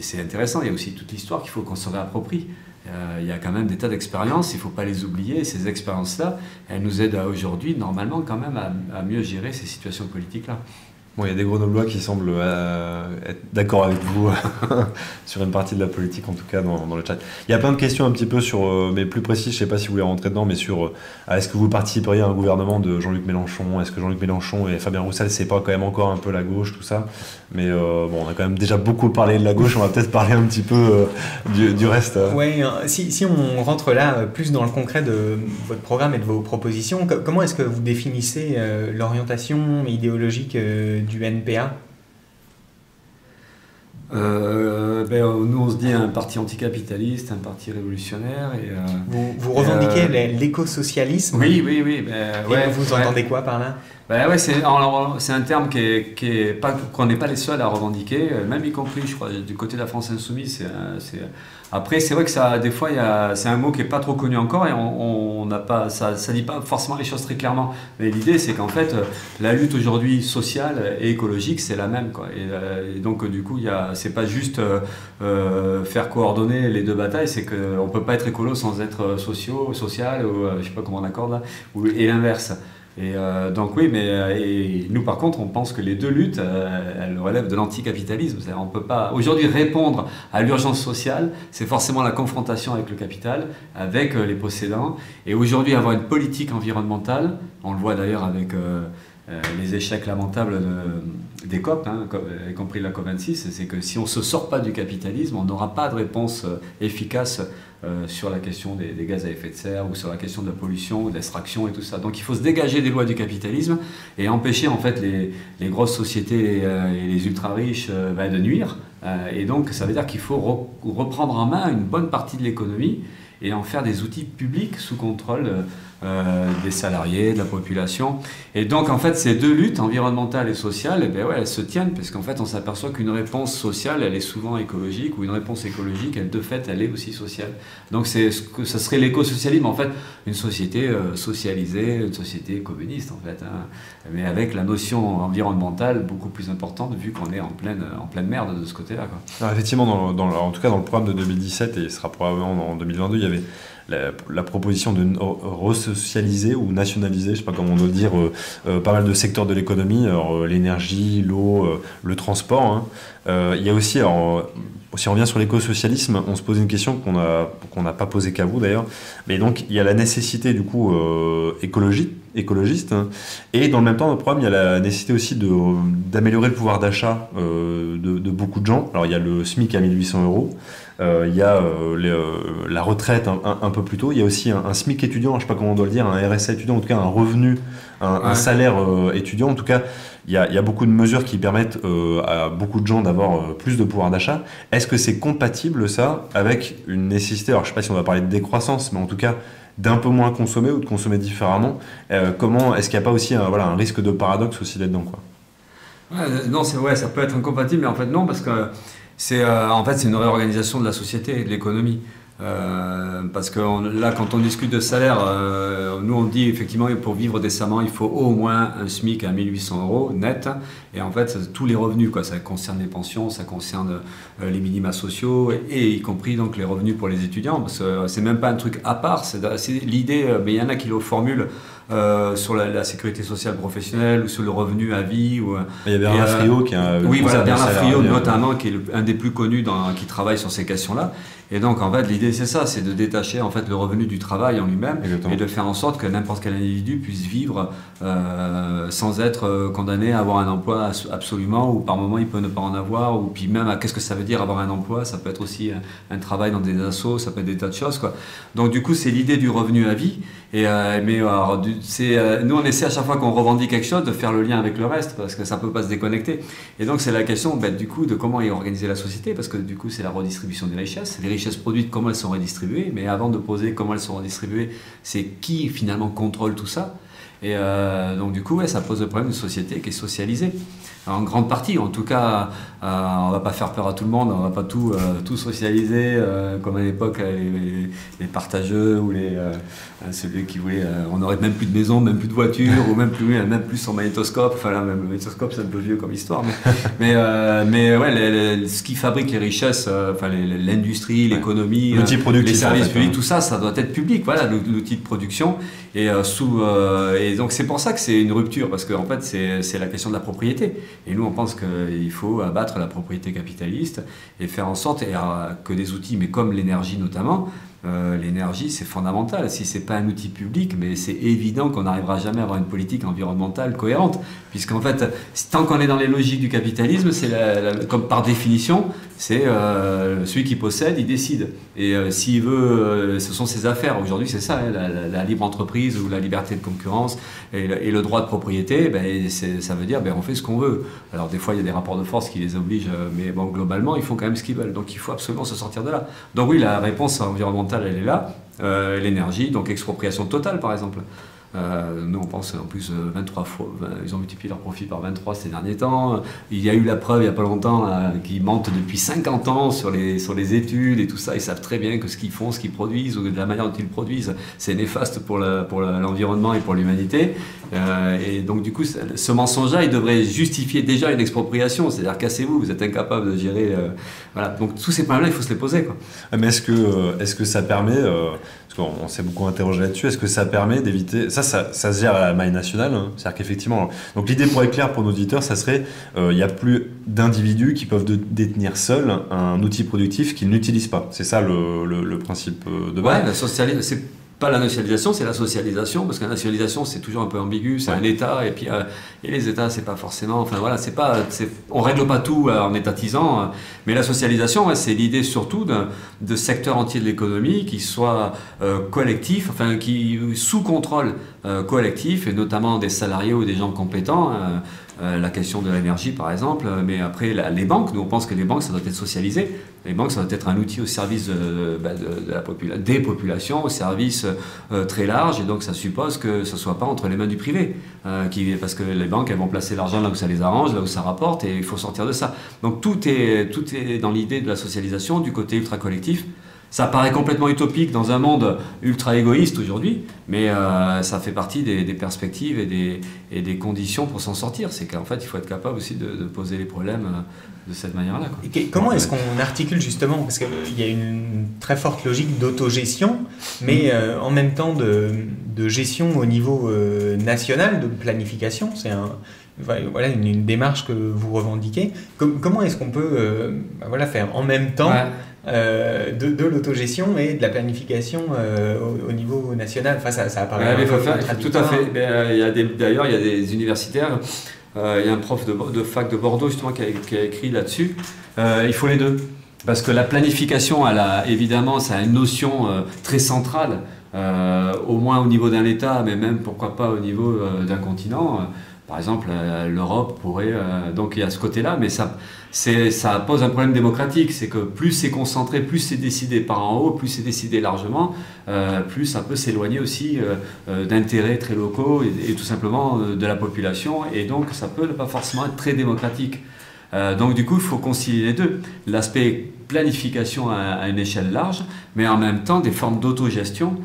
c'est intéressant. Il y a aussi toute l'histoire qu'il faut qu'on se réapproprie. Il y a quand même des tas d'expériences, il ne faut pas les oublier. Et ces expériences-là, elles nous aident aujourd'hui, normalement, quand même, à mieux gérer ces situations politiques-là. Bon, il y a des Grenoblois qui semblent être d'accord avec vous sur une partie de la politique, en tout cas dans le chat. Il y a plein de questions un petit peu mais plus précises, je ne sais pas si vous voulez rentrer dedans, mais sur est-ce que vous participeriez à un gouvernement de Jean-Luc Mélenchon? Est-ce que Jean-Luc Mélenchon et Fabien Roussel, c'est pas quand même encore un peu la gauche, tout ça? Mais bon, on a quand même déjà beaucoup parlé de la gauche, on va peut-être parler un petit peu du reste. Oui, si on rentre là plus dans le concret de votre programme et de vos propositions, comment est-ce que vous définissez l'orientation idéologique du NPA? Nous, on se dit un parti anticapitaliste, un parti révolutionnaire. Et, vous revendiquez l'écosocialisme? Oui. Vous entendez quoi par là? C'est un terme qu'on n'est pas les seuls à revendiquer, même y compris, je crois, du côté de la France Insoumise. Après, c'est vrai que des fois, c'est un mot qui n'est pas trop connu encore et on n'a pas, ça dit pas forcément les choses très clairement. Mais l'idée, c'est qu'en fait, la lutte aujourd'hui sociale et écologique, c'est la même, quoi. Et donc, du coup, c'est pas juste faire coordonner les deux batailles, c'est qu'on ne peut pas être écolo sans être social, ou je ne sais pas comment on accorde là, et l'inverse. Et donc oui, et nous par contre on pense que les deux luttes elles relèvent de l'anticapitalisme. On ne peut pas aujourd'hui répondre à l'urgence sociale, c'est forcément la confrontation avec le capital, avec les possédants. Et aujourd'hui avoir une politique environnementale, on le voit d'ailleurs avec les échecs lamentables des COP, y compris la COP26, c'est que si on ne se sort pas du capitalisme, on n'aura pas de réponse efficace sur la question des gaz à effet de serre ou sur la question de la pollution, de l'extraction et tout ça. Donc il faut se dégager des lois du capitalisme et empêcher en fait les grosses sociétés et les ultra-riches de nuire. Et donc ça veut dire qu'il faut reprendre en main une bonne partie de l'économie et en faire des outils publics sous contrôle des salariés, de la population. Et donc, en fait, ces deux luttes, environnementale et sociale, elles se tiennent, parce qu'en fait, on s'aperçoit qu'une réponse sociale, elle est souvent écologique, ou une réponse écologique, de fait, elle est aussi sociale. Donc, ça serait l'écosocialisme, en fait, une société socialisée, une société communiste, en fait, mais avec la notion environnementale beaucoup plus importante, vu qu'on est en pleine merde de ce côté-là, quoi. Alors, effectivement, en tout cas, dans le programme de 2017, et ce sera probablement en 2022, il y avait la proposition de resocialiser ou nationaliser, je ne sais pas comment on doit le dire, pas mal de secteurs de l'économie, l'énergie, l'eau, le transport. Il y a aussi, si on revient sur l'écosocialisme, on se pose une question qu'on n'a pas posée qu'à vous d'ailleurs, mais donc il y a la nécessité du coup écologiste, et dans le même temps, dans le programme, il y a la nécessité aussi d'améliorer le pouvoir d'achat de beaucoup de gens. Alors il y a le SMIC à 1 800 €. Il y a la retraite un peu plus tôt. Il y a aussi un SMIC étudiant, je ne sais pas comment on doit le dire, un RSA étudiant, en tout cas un revenu, un salaire étudiant. En tout cas, il y a beaucoup de mesures qui permettent à beaucoup de gens d'avoir plus de pouvoir d'achat. Est-ce que c'est compatible ça avec une nécessité, alors je ne sais pas si on va parler de décroissance, mais en tout cas d'un peu moins consommer ou de consommer différemment? Est-ce qu'il n'y a pas aussi un risque de paradoxe aussi là-dedans, quoi? Non, ça peut être incompatible, mais en fait non, parce que c'est une réorganisation de la société et de l'économie. Parce que là, quand on discute de salaire, nous on dit effectivement pour vivre décemment, il faut au moins un SMIC à 1 800 € net. Et en fait, tous les revenus, quoi. Ça concerne les pensions, ça concerne les minima sociaux, et y compris donc les revenus pour les étudiants. Parce que c'est même pas un truc à part. C'est l'idée, mais il y en a qui le formulent sur la sécurité sociale professionnelle ou sur le revenu à vie. Il y a Bernard Friot qui a... Oui, voilà, Bernard Friot notamment, qui est un des plus connus qui travaille sur ces questions-là. Et donc, en fait, l'idée, c'est ça, c'est de détacher en fait, le revenu du travail en lui-même. Exactement. Et de faire en sorte que n'importe quel individu puisse vivre sans être condamné à avoir un emploi absolument, ou par moment, il peut ne pas en avoir, ou puis même, qu'est-ce que ça veut dire avoir un emploi? Ça peut être aussi un travail dans des assos, ça peut être des tas de choses, quoi. Donc, du coup, c'est l'idée du revenu à vie. Mais alors, nous, on essaie à chaque fois qu'on revendique quelque chose de faire le lien avec le reste, parce que ça peut pas se déconnecter. Et donc, c'est la question, du coup, de comment est organisée la société, parce que du coup, c'est la redistribution des richesses. Les richesses produites, comment elles sont redistribuées. Mais avant de poser comment elles sont redistribuées, c'est qui finalement contrôle tout ça. Et donc, du coup, ça pose le problème d'une société qui est socialisée. Alors, en grande partie, en tout cas, on va pas faire peur à tout le monde, on va pas tout socialiser comme à l'époque les partageux ou celui qui voulait, on n'aurait même plus de maison, même plus de voiture ou même plus son magnétoscope. Enfin là, même le magnétoscope, c'est un peu vieux comme histoire, mais ouais, ce qui fabrique les richesses, l'industrie, l'économie, les services publics, tout ça, ça doit être public. Voilà, l'outil de production et donc c'est pour ça que c'est une rupture, parce qu'en fait c'est la question de la propriété. Et nous, on pense qu'il faut abattre la propriété capitaliste et faire en sorte que des outils, mais comme l'énergie notamment, l'énergie, c'est fondamental. Si c'est pas un outil public, mais c'est évident qu'on n'arrivera jamais à avoir une politique environnementale cohérente, puisqu'en fait, tant qu'on est dans les logiques du capitalisme, c'est comme par définition, c'est celui qui possède, il décide. Et s'il veut, ce sont ses affaires. Aujourd'hui, c'est ça, la libre entreprise ou la liberté de concurrence et le droit de propriété. Ça veut dire, on fait ce qu'on veut. Alors des fois, il y a des rapports de force qui les obligent, mais bon, globalement, ils font quand même ce qu'ils veulent. Donc, il faut absolument se sortir de là. Donc oui, la réponse environnementale, elle est là. L'énergie, donc expropriation totale, par exemple. Nous, on pense en plus 23 fois, ils ont multiplié leur profit par 23 ces derniers temps. Il y a eu la preuve il n'y a pas longtemps qu'ils mentent depuis 50 ans sur les études et tout ça. Ils savent très bien que ce qu'ils font, ce qu'ils produisent ou de la manière dont ils le produisent, c'est néfaste pour l'environnement et pour l'humanité. Et donc, du coup, ce mensonge-là, il devrait justifier déjà une expropriation. C'est-à-dire, cassez-vous, vous êtes incapable de gérer. Voilà. Donc, tous ces problèmes-là, il faut se les poser, quoi. Mais est-ce que ça permet, parce qu'on s'est beaucoup interrogé là-dessus, est-ce que ça permet d'éviter. Ça se gère à la maille nationale, hein. C'est-à-dire qu'effectivement. Donc, l'idée pour être claire pour nos auditeurs, ça serait il n'y a plus d'individus qui peuvent détenir seuls un outil productif qu'ils n'utilisent pas. C'est ça le principe de base. Ouais, la socialisation, c'est pas la nationalisation, c'est la socialisation, parce que la nationalisation, c'est toujours un peu ambigu, c'est un État, et les États, c'est pas forcément, enfin voilà, on règle pas tout en étatisant, mais la socialisation, c'est l'idée surtout de secteurs entiers de l'économie qui soient collectifs, enfin qui sous contrôle collectif, et notamment des salariés ou des gens compétents. La question de l'énergie, par exemple, mais après, les banques, nous on pense que les banques, ça doit être socialisé. Les banques, ça doit être un outil au service des populations, au service très large, et donc ça suppose que ce ne soit pas entre les mains du privé, parce que les banques, elles vont placer l'argent là où ça les arrange, là où ça rapporte, et il faut sortir de ça. Donc tout est dans l'idée de la socialisation, du côté ultra-collectif. Ça paraît complètement utopique dans un monde ultra égoïste aujourd'hui, mais ça fait partie des perspectives et des conditions pour s'en sortir. C'est qu'en fait, il faut être capable aussi de poser les problèmes de cette manière-là, quoi. Et comment est-ce qu'on articule justement, parce qu'il y a une très forte logique d'autogestion, mais en même temps de gestion au niveau national, de planification. C'est une démarche que vous revendiquez. Comment est-ce qu'on peut faire en même temps de l'autogestion et de la planification au niveau national? Enfin, ça apparaît tout à fait. D'ailleurs, il y a des universitaires, il y a un prof de fac de Bordeaux justement qui a écrit là-dessus. Il faut les deux. Parce que la planification, évidemment, ça a une notion très centrale, au moins au niveau d'un État, mais même pourquoi pas au niveau d'un continent. Par exemple, l'Europe pourrait... donc il y a ce côté-là, mais ça pose un problème démocratique. C'est que plus c'est concentré, plus c'est décidé par en haut, plus c'est décidé largement, plus ça peut s'éloigner aussi d'intérêts très locaux et tout simplement de la population. Et donc ça peut ne pas forcément être très démocratique. Donc du coup, il faut concilier les deux. L'aspect planification à une échelle large, mais en même temps des formes d'autogestion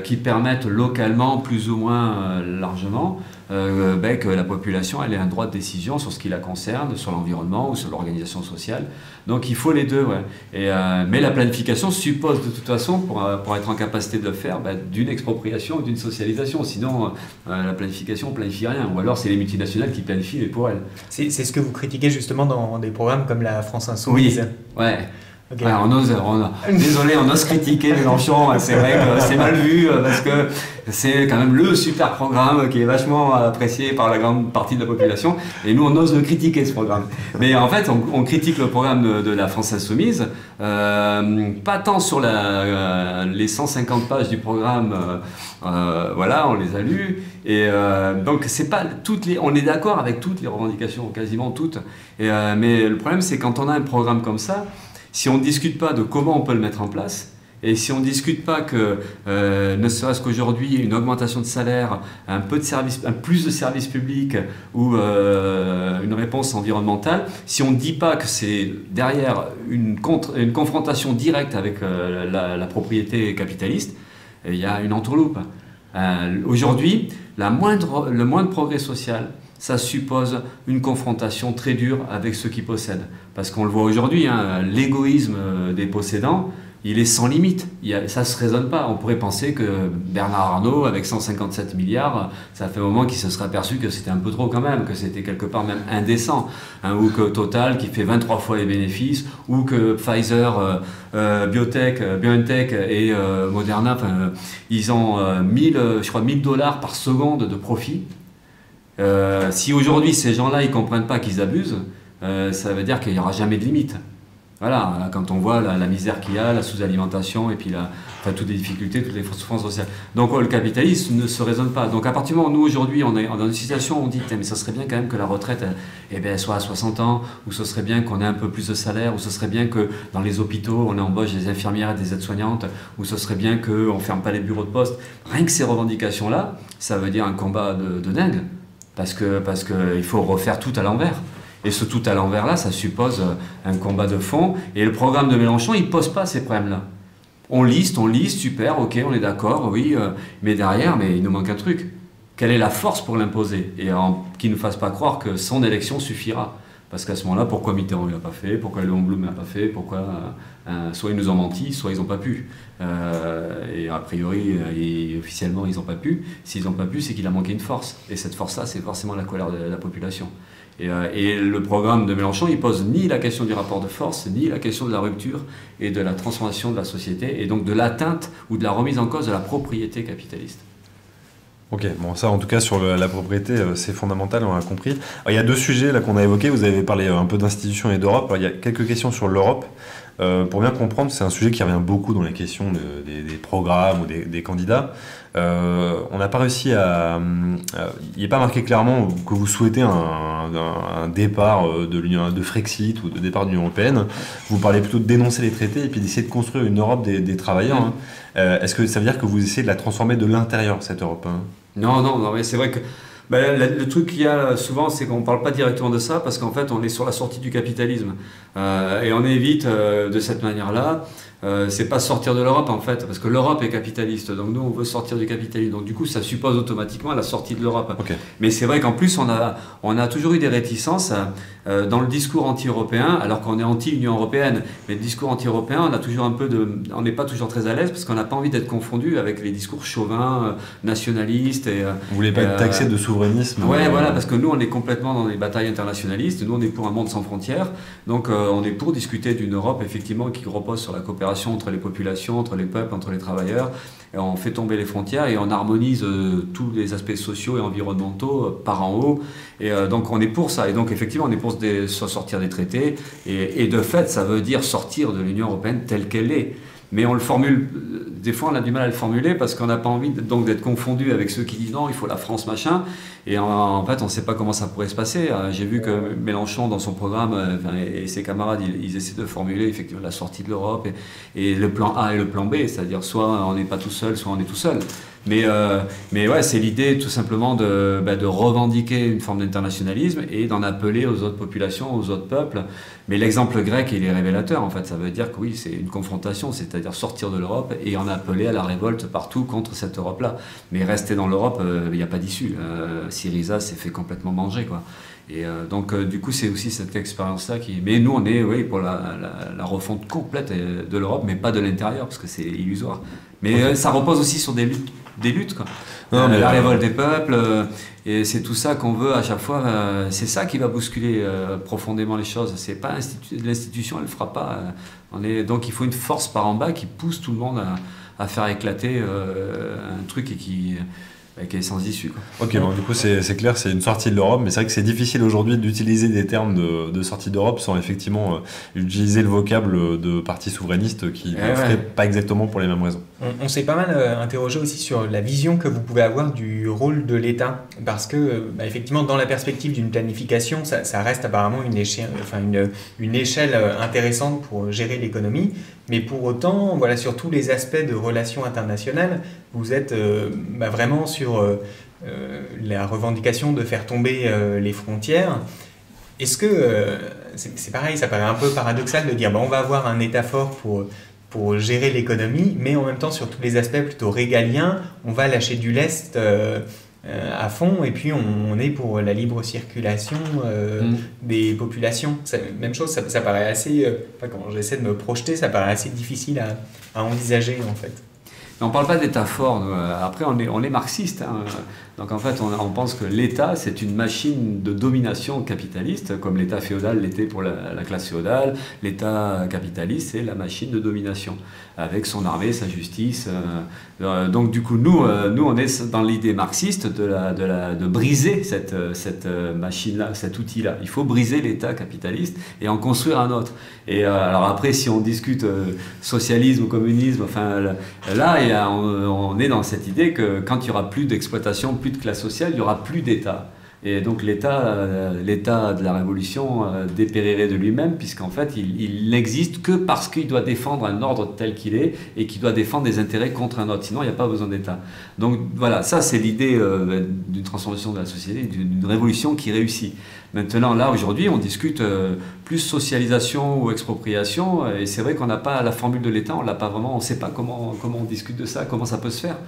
qui permettent localement, plus ou moins largement, que la population ait un droit de décision sur ce qui la concerne, sur l'environnement ou sur l'organisation sociale. Donc il faut les deux, ouais. Mais la planification suppose de toute façon, pour être en capacité de le faire, d'une expropriation ou d'une socialisation. Sinon, la planification, on ne planifie rien. Ou alors c'est les multinationales qui planifient, mais pour elles. C'est ce que vous critiquez justement dans des programmes comme la France Insoumise. Oui, ouais. Okay. Ouais, désolé, on ose critiquer Mélenchon, c'est vrai que c'est mal vu parce que c'est quand même le super programme qui est vachement apprécié par la grande partie de la population et nous on ose le critiquer ce programme. Mais en fait on critique le programme de la France Insoumise, pas tant sur les 150 pages du programme, voilà, on les a lues et donc c'est pas on est d'accord avec toutes les revendications, quasiment toutes, mais le problème c'est quand on a un programme comme ça, si on ne discute pas de comment on peut le mettre en place, et si on ne discute pas que, ne serait-ce qu'aujourd'hui, une augmentation de salaire, un plus de services publics ou une réponse environnementale, si on ne dit pas que c'est derrière une confrontation directe avec la propriété capitaliste, il y a une entourloupe. Aujourd'hui, le moindre progrès social, ça suppose une confrontation très dure avec ceux qui possèdent. Parce qu'on le voit aujourd'hui, hein, l'égoïsme des possédants, il est sans limite. Ça ne se raisonne pas. On pourrait penser que Bernard Arnault, avec 157 milliards, ça fait un moment qu'il se serait aperçu que c'était un peu trop quand même, que c'était quelque part même indécent. Hein, ou que Total, qui fait 23 fois les bénéfices, ou que Pfizer, BioNTech et Moderna, ils ont je crois 1000 $ par seconde de profit. Si aujourd'hui ces gens-là ils comprennent pas qu'ils abusent, ça veut dire qu'il n'y aura jamais de limite. Voilà, quand on voit la misère qu'il y a, la sous-alimentation et puis toutes les difficultés, toutes les souffrances sociales. Donc le capitalisme ne se raisonne pas. Donc à partir du moment où nous aujourd'hui on est dans une situation où on dit mais ça serait bien quand même que la retraite elle soit à 60 ans, ou ce serait bien qu'on ait un peu plus de salaire, ou ce serait bien que dans les hôpitaux on embauche des infirmières et des aides-soignantes, ou ce serait bien qu'on ne ferme pas les bureaux de poste. Rien que ces revendications-là, ça veut dire un combat de dingue. Parce qu'il faut refaire tout à l'envers. Et ce tout à l'envers là, ça suppose un combat de fond. Et le programme de Mélenchon, il ne pose pas ces problèmes-là. On liste, super, ok, on est d'accord, oui, mais derrière, il nous manque un truc. Quelle est la force pour l'imposer? Et qu'il ne nous fasse pas croire que son élection suffira. Parce qu'à ce moment-là, pourquoi Mitterrand ne l'a pas fait? Pourquoi Léon Blum ne l'a pas fait? Pourquoi soit ils nous ont menti, soit ils n'ont pas pu. Et a priori, officiellement, ils n'ont pas pu. S'ils n'ont pas pu, c'est qu'il a manqué une force. Et cette force-là, c'est forcément la colère de la population. Et le programme de Mélenchon, il pose ni la question du rapport de force, ni la question de la rupture et de la transformation de la société, et donc de l'atteinte ou de la remise en cause de la propriété capitaliste. Ok, bon ça en tout cas sur la propriété c'est fondamental, on a compris. Alors, il y a deux sujets là qu'on a évoqués, vous avez parlé un peu d'institutions et d'Europe. Alors, il y a quelques questions sur l'Europe. Pour bien comprendre, c'est un sujet qui revient beaucoup dans les questions des programmes ou des candidats. On n'a pas réussi il n'est pas marqué clairement que vous souhaitez un départ de l'Union, de Frexit ou de départ de l'Union européenne. Vous parlez plutôt de dénoncer les traités et puis d'essayer de construire une Europe des travailleurs. Hein. Est-ce que ça veut dire que vous essayez de la transformer de l'intérieur, cette Europe, hein? Non, mais c'est vrai que le truc qu'il y a souvent, c'est qu'on ne parle pas directement de ça parce qu'en fait, on est sur la sortie du capitalisme. Et on évite de cette manière-là. C'est pas sortir de l'Europe en fait, parce que l'Europe est capitaliste, donc nous on veut sortir du capitalisme, donc du coup ça suppose automatiquement la sortie de l'Europe. Okay. Mais c'est vrai qu'en plus on a toujours eu des réticences dans le discours anti-européen, alors qu'on est anti-Union européenne, mais le discours anti-européen on a toujours on n'est pas toujours très à l'aise parce qu'on n'a pas envie d'être confondu avec les discours chauvins, nationalistes. Vous voulez pas être taxé de souverainisme? Ouais, voilà, parce que nous on est complètement dans les batailles internationalistes, nous on est pour un monde sans frontières, donc on est pour discuter d'une Europe effectivement qui repose sur la coopération entre les populations, entre les peuples, entre les travailleurs. Et on fait tomber les frontières et on harmonise tous les aspects sociaux et environnementaux par en haut. Et donc on est pour ça. Et donc effectivement on est pour sortir des traités. Et de fait ça veut dire sortir de l'Union européenne telle qu'elle est. Mais on le formule, des fois on a du mal à le formuler parce qu'on n'a pas envie donc d'être confondu avec ceux qui disent non, il faut la France machin. Et en fait on ne sait pas comment ça pourrait se passer. J'ai vu que Mélenchon dans son programme et ses camarades ils essaient de formuler effectivement la sortie de l'Europe et le plan A et le plan B, c'est-à-dire soit on n'est pas tout seul, soit on est tout seul. Mais ouais, c'est l'idée tout simplement de revendiquer une forme d'internationalisme et d'en appeler aux autres populations, aux autres peuples. Mais l'exemple grec, il est révélateur en fait. Ça veut dire que oui, c'est une confrontation, c'est-à-dire sortir de l'Europe et en appeler à la révolte partout contre cette Europe-là. Mais rester dans l'Europe, il n'y a pas d'issue. Syriza s'est fait complètement manger, quoi. Et donc, du coup, c'est aussi cette expérience-là qui... Mais nous, on est pour la refonte complète de l'Europe, mais pas de l'intérieur, parce que c'est illusoire. Mais ça repose aussi sur des luttes quoi. La révolte des peuples, et c'est tout ça qu'on veut à chaque fois. C'est ça qui va bousculer profondément les choses. C'est pas l'institution, elle ne fera pas. Donc, il faut une force par en bas qui pousse tout le monde à faire éclater un truc et qui est sans issue, quoi. Ok, bon, du coup c'est clair, c'est une sortie de l'Europe, mais c'est vrai que c'est difficile aujourd'hui d'utiliser des termes de sortie d'Europe sans effectivement utiliser le vocable de partis souverainistes qui ne feraient pas exactement pour les mêmes raisons. On s'est pas mal interrogé aussi sur la vision que vous pouvez avoir du rôle de l'État, parce que effectivement dans la perspective d'une planification, ça reste apparemment une échelle intéressante pour gérer l'économie, mais pour autant, voilà, sur tous les aspects de relations internationales, vous êtes vraiment sur la revendication de faire tomber les frontières. Est-ce que, c'est pareil, ça paraît un peu paradoxal de dire on va avoir un État fort pour gérer l'économie, mais en même temps sur tous les aspects plutôt régaliens, on va lâcher du lest à fond, et puis on est pour la libre circulation des populations. Même chose, ça paraît assez, quand j'essaie de me projeter, ça paraît assez difficile à envisager en fait. On ne parle pas d'État fort. Après, on est marxiste. Hein. Donc en fait, on pense que l'État, c'est une machine de domination capitaliste, comme l'État féodal l'était pour la classe féodale. L'État capitaliste, c'est la machine de domination, avec son armée, sa justice. Donc du coup, nous, on est dans l'idée marxiste de briser cette machine-là, cet outil-là. Il faut briser l'État capitaliste et en construire un autre. Et alors après, si on discute socialisme ou communisme, là, on est dans cette idée que quand il n'y aura plus d'exploitation, plus de classe sociale, il n'y aura plus d'État. Et donc l'État de la Révolution dépérirait de lui-même, puisqu'en fait il n'existe que parce qu'il doit défendre un ordre tel qu'il est et qu'il doit défendre des intérêts contre un autre, sinon il n'y a pas besoin d'État. Donc voilà, ça c'est l'idée d'une transformation de la société, d'une révolution qui réussit. Maintenant là aujourd'hui on discute plus socialisation ou expropriation, et c'est vrai qu'on n'a pas la formule de l'État, on l'a pas vraiment, on ne sait pas comment on discute de ça, comment ça peut se faire,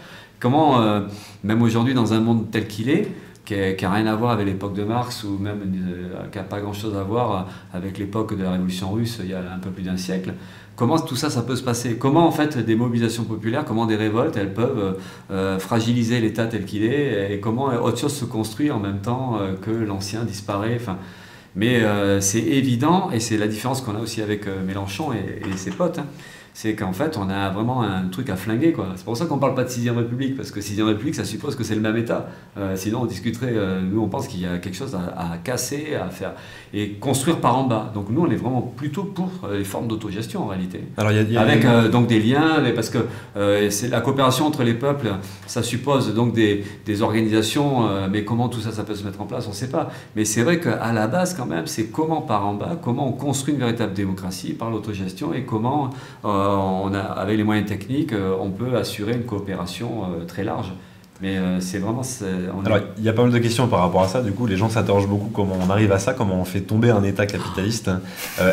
comment même aujourd'hui dans un monde tel qu'il est, qui n'a rien à voir avec l'époque de Marx, ou même qui n'a pas grand-chose à voir avec l'époque de la Révolution russe, il y a un peu plus d'un siècle. Comment tout ça, ça peut se passer? Comment, en fait, des mobilisations populaires, comment des révoltes, elles peuvent fragiliser l'État tel qu'il est, et comment autre chose se construit en même temps que l'ancien disparaît. Mais c'est évident, et c'est la différence qu'on a aussi avec Mélenchon et ses potes, hein. C'est qu'en fait, on a vraiment un truc à flinguer, quoi. C'est pour ça qu'on ne parle pas de 6ème République, parce que 6ème République, ça suppose que c'est le même État. Sinon, on discuterait, nous, on pense qu'il y a quelque chose à casser, à faire, et construire par en bas. Donc nous, on est vraiment plutôt pour les formes d'autogestion, en réalité. Alors, avec donc des liens, parce que c'est la coopération entre les peuples, ça suppose donc des organisations, mais comment tout ça, ça peut se mettre en place, on ne sait pas. Mais c'est vrai qu'à la base, quand même, c'est comment par en bas, comment on construit une véritable démocratie par l'autogestion, et comment... avec les moyens techniques, on peut assurer une coopération très large. Mais c'est vraiment... Alors, il y a pas mal de questions par rapport à ça. Du coup, les gens s'interrogent beaucoup comment on arrive à ça, comment on fait tomber un État capitaliste.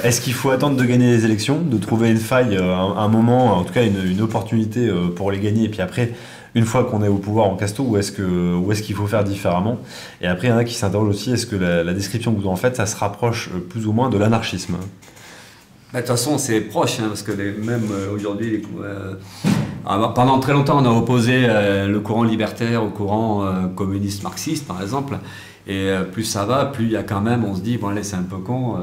Est-ce qu'il faut attendre de gagner les élections, de trouver une faille, un moment, en tout cas une opportunité pour les gagner, et puis après, une fois qu'on est au pouvoir, on casse tout, ou est-ce qu'il faut faire différemment? Et après, il y en a qui s'interrogent aussi, est-ce que la description que vous en faites, ça se rapproche plus ou moins de l'anarchisme? De toute façon, c'est proche, hein, parce que même aujourd'hui, pendant très longtemps, on a opposé le courant libertaire au courant communiste marxiste, par exemple. Et plus ça va, plus il y a quand même, on se dit, bon allez, c'est un peu con,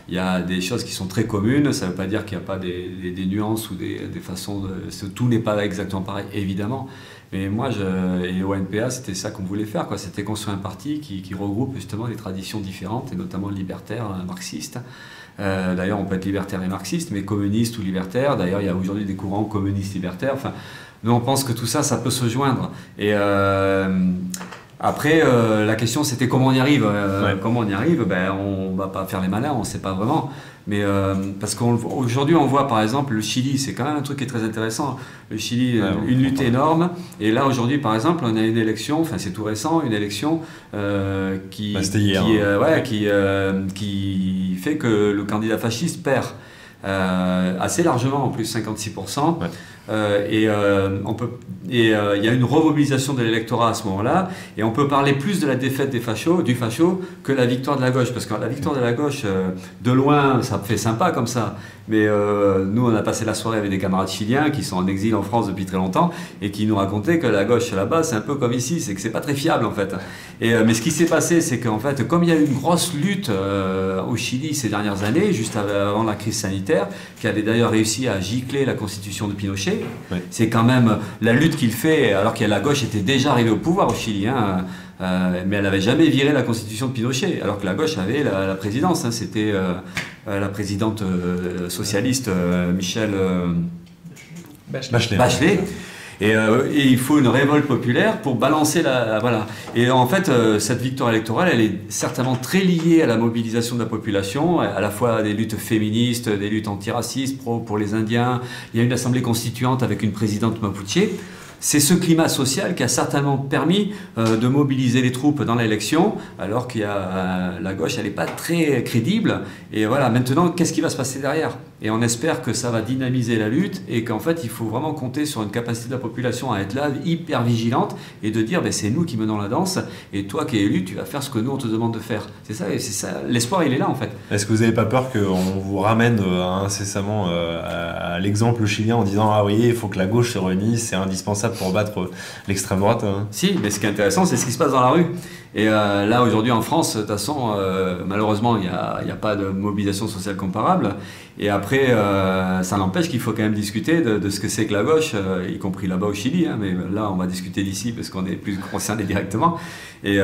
il y a des choses qui sont très communes, ça ne veut pas dire qu'il n'y a pas des nuances ou des façons de... Tout n'est pas exactement pareil, évidemment. Mais moi, et au NPA, c'était ça qu'on voulait faire, quoi. C'était construire un parti qui regroupe justement des traditions différentes, et notamment libertaires, marxistes. D'ailleurs, on peut être libertaire et marxiste, mais communiste ou libertaire. D'ailleurs, il y a aujourd'hui des courants communistes libertaires. Enfin, nous, on pense que tout ça, ça peut se joindre. Et après, la question, c'était comment on y arrive. Comment on y arrive? On ne va pas faire les malins, on ne sait pas vraiment. Mais parce qu'aujourd'hui, on voit par exemple le Chili, c'est quand même un truc qui est très intéressant. Le Chili, une lutte énorme. Et là, aujourd'hui, par exemple, on a une élection, enfin c'est tout récent, une élection qui fait que le candidat fasciste perd assez largement, en plus 56%. Ouais. il y a une remobilisation de l'électorat à ce moment-là, et on peut parler plus de la défaite du facho que la victoire de la gauche, parce que la victoire de la gauche, de loin, ça fait sympa comme ça, mais nous on a passé la soirée avec des camarades chiliens qui sont en exil en France depuis très longtemps, et qui nous racontaient que la gauche là-bas, c'est un peu comme ici, c'est que c'est pas très fiable en fait. Mais ce qui s'est passé, c'est qu'en fait, comme il y a eu une grosse lutte au Chili ces dernières années, juste avant la crise sanitaire, qui avait d'ailleurs réussi à gicler la constitution de Pinochet, oui. C'est quand même la lutte qu'il fait, alors que la gauche était déjà arrivée au pouvoir au Chili, hein, mais elle n'avait jamais viré la constitution de Pinochet, alors que la gauche avait la présidence, hein, c'était la présidente socialiste Michelle Bachelet. Et il faut une révolte populaire pour balancer voilà. Et en fait, cette victoire électorale, elle est certainement très liée à la mobilisation de la population, à la fois des luttes féministes, des luttes antiracistes, pour les Indiens. Il y a une assemblée constituante avec une présidente mapuche. C'est ce climat social qui a certainement permis de mobiliser les troupes dans l'élection, alors qu'il y a la gauche, elle n'est pas très crédible. Et voilà, maintenant, qu'est-ce qui va se passer derrière? Et on espère que ça va dynamiser la lutte et qu'en fait, il faut vraiment compter sur une capacité de la population à être là, hyper vigilante, et de dire, ben, c'est nous qui menons la danse, et toi qui es élu, tu vas faire ce que nous, on te demande de faire. C'est ça, l'espoir, il est là, en fait. Est-ce que vous n'avez pas peur qu'on vous ramène incessamment à l'exemple chilien en disant, ah oui, il faut que la gauche se réunisse, c'est indispensable pour battre l'extrême droite, hein? Si, mais ce qui est intéressant, c'est ce qui se passe dans la rue. Et là, aujourd'hui, en France, de toute façon, malheureusement, il n'y a pas de mobilisation sociale comparable. Et après, ça n'empêche qu'il faut quand même discuter de ce que c'est que la gauche, y compris là-bas au Chili, hein, mais là, on va discuter d'ici parce qu'on est plus concerné directement. Et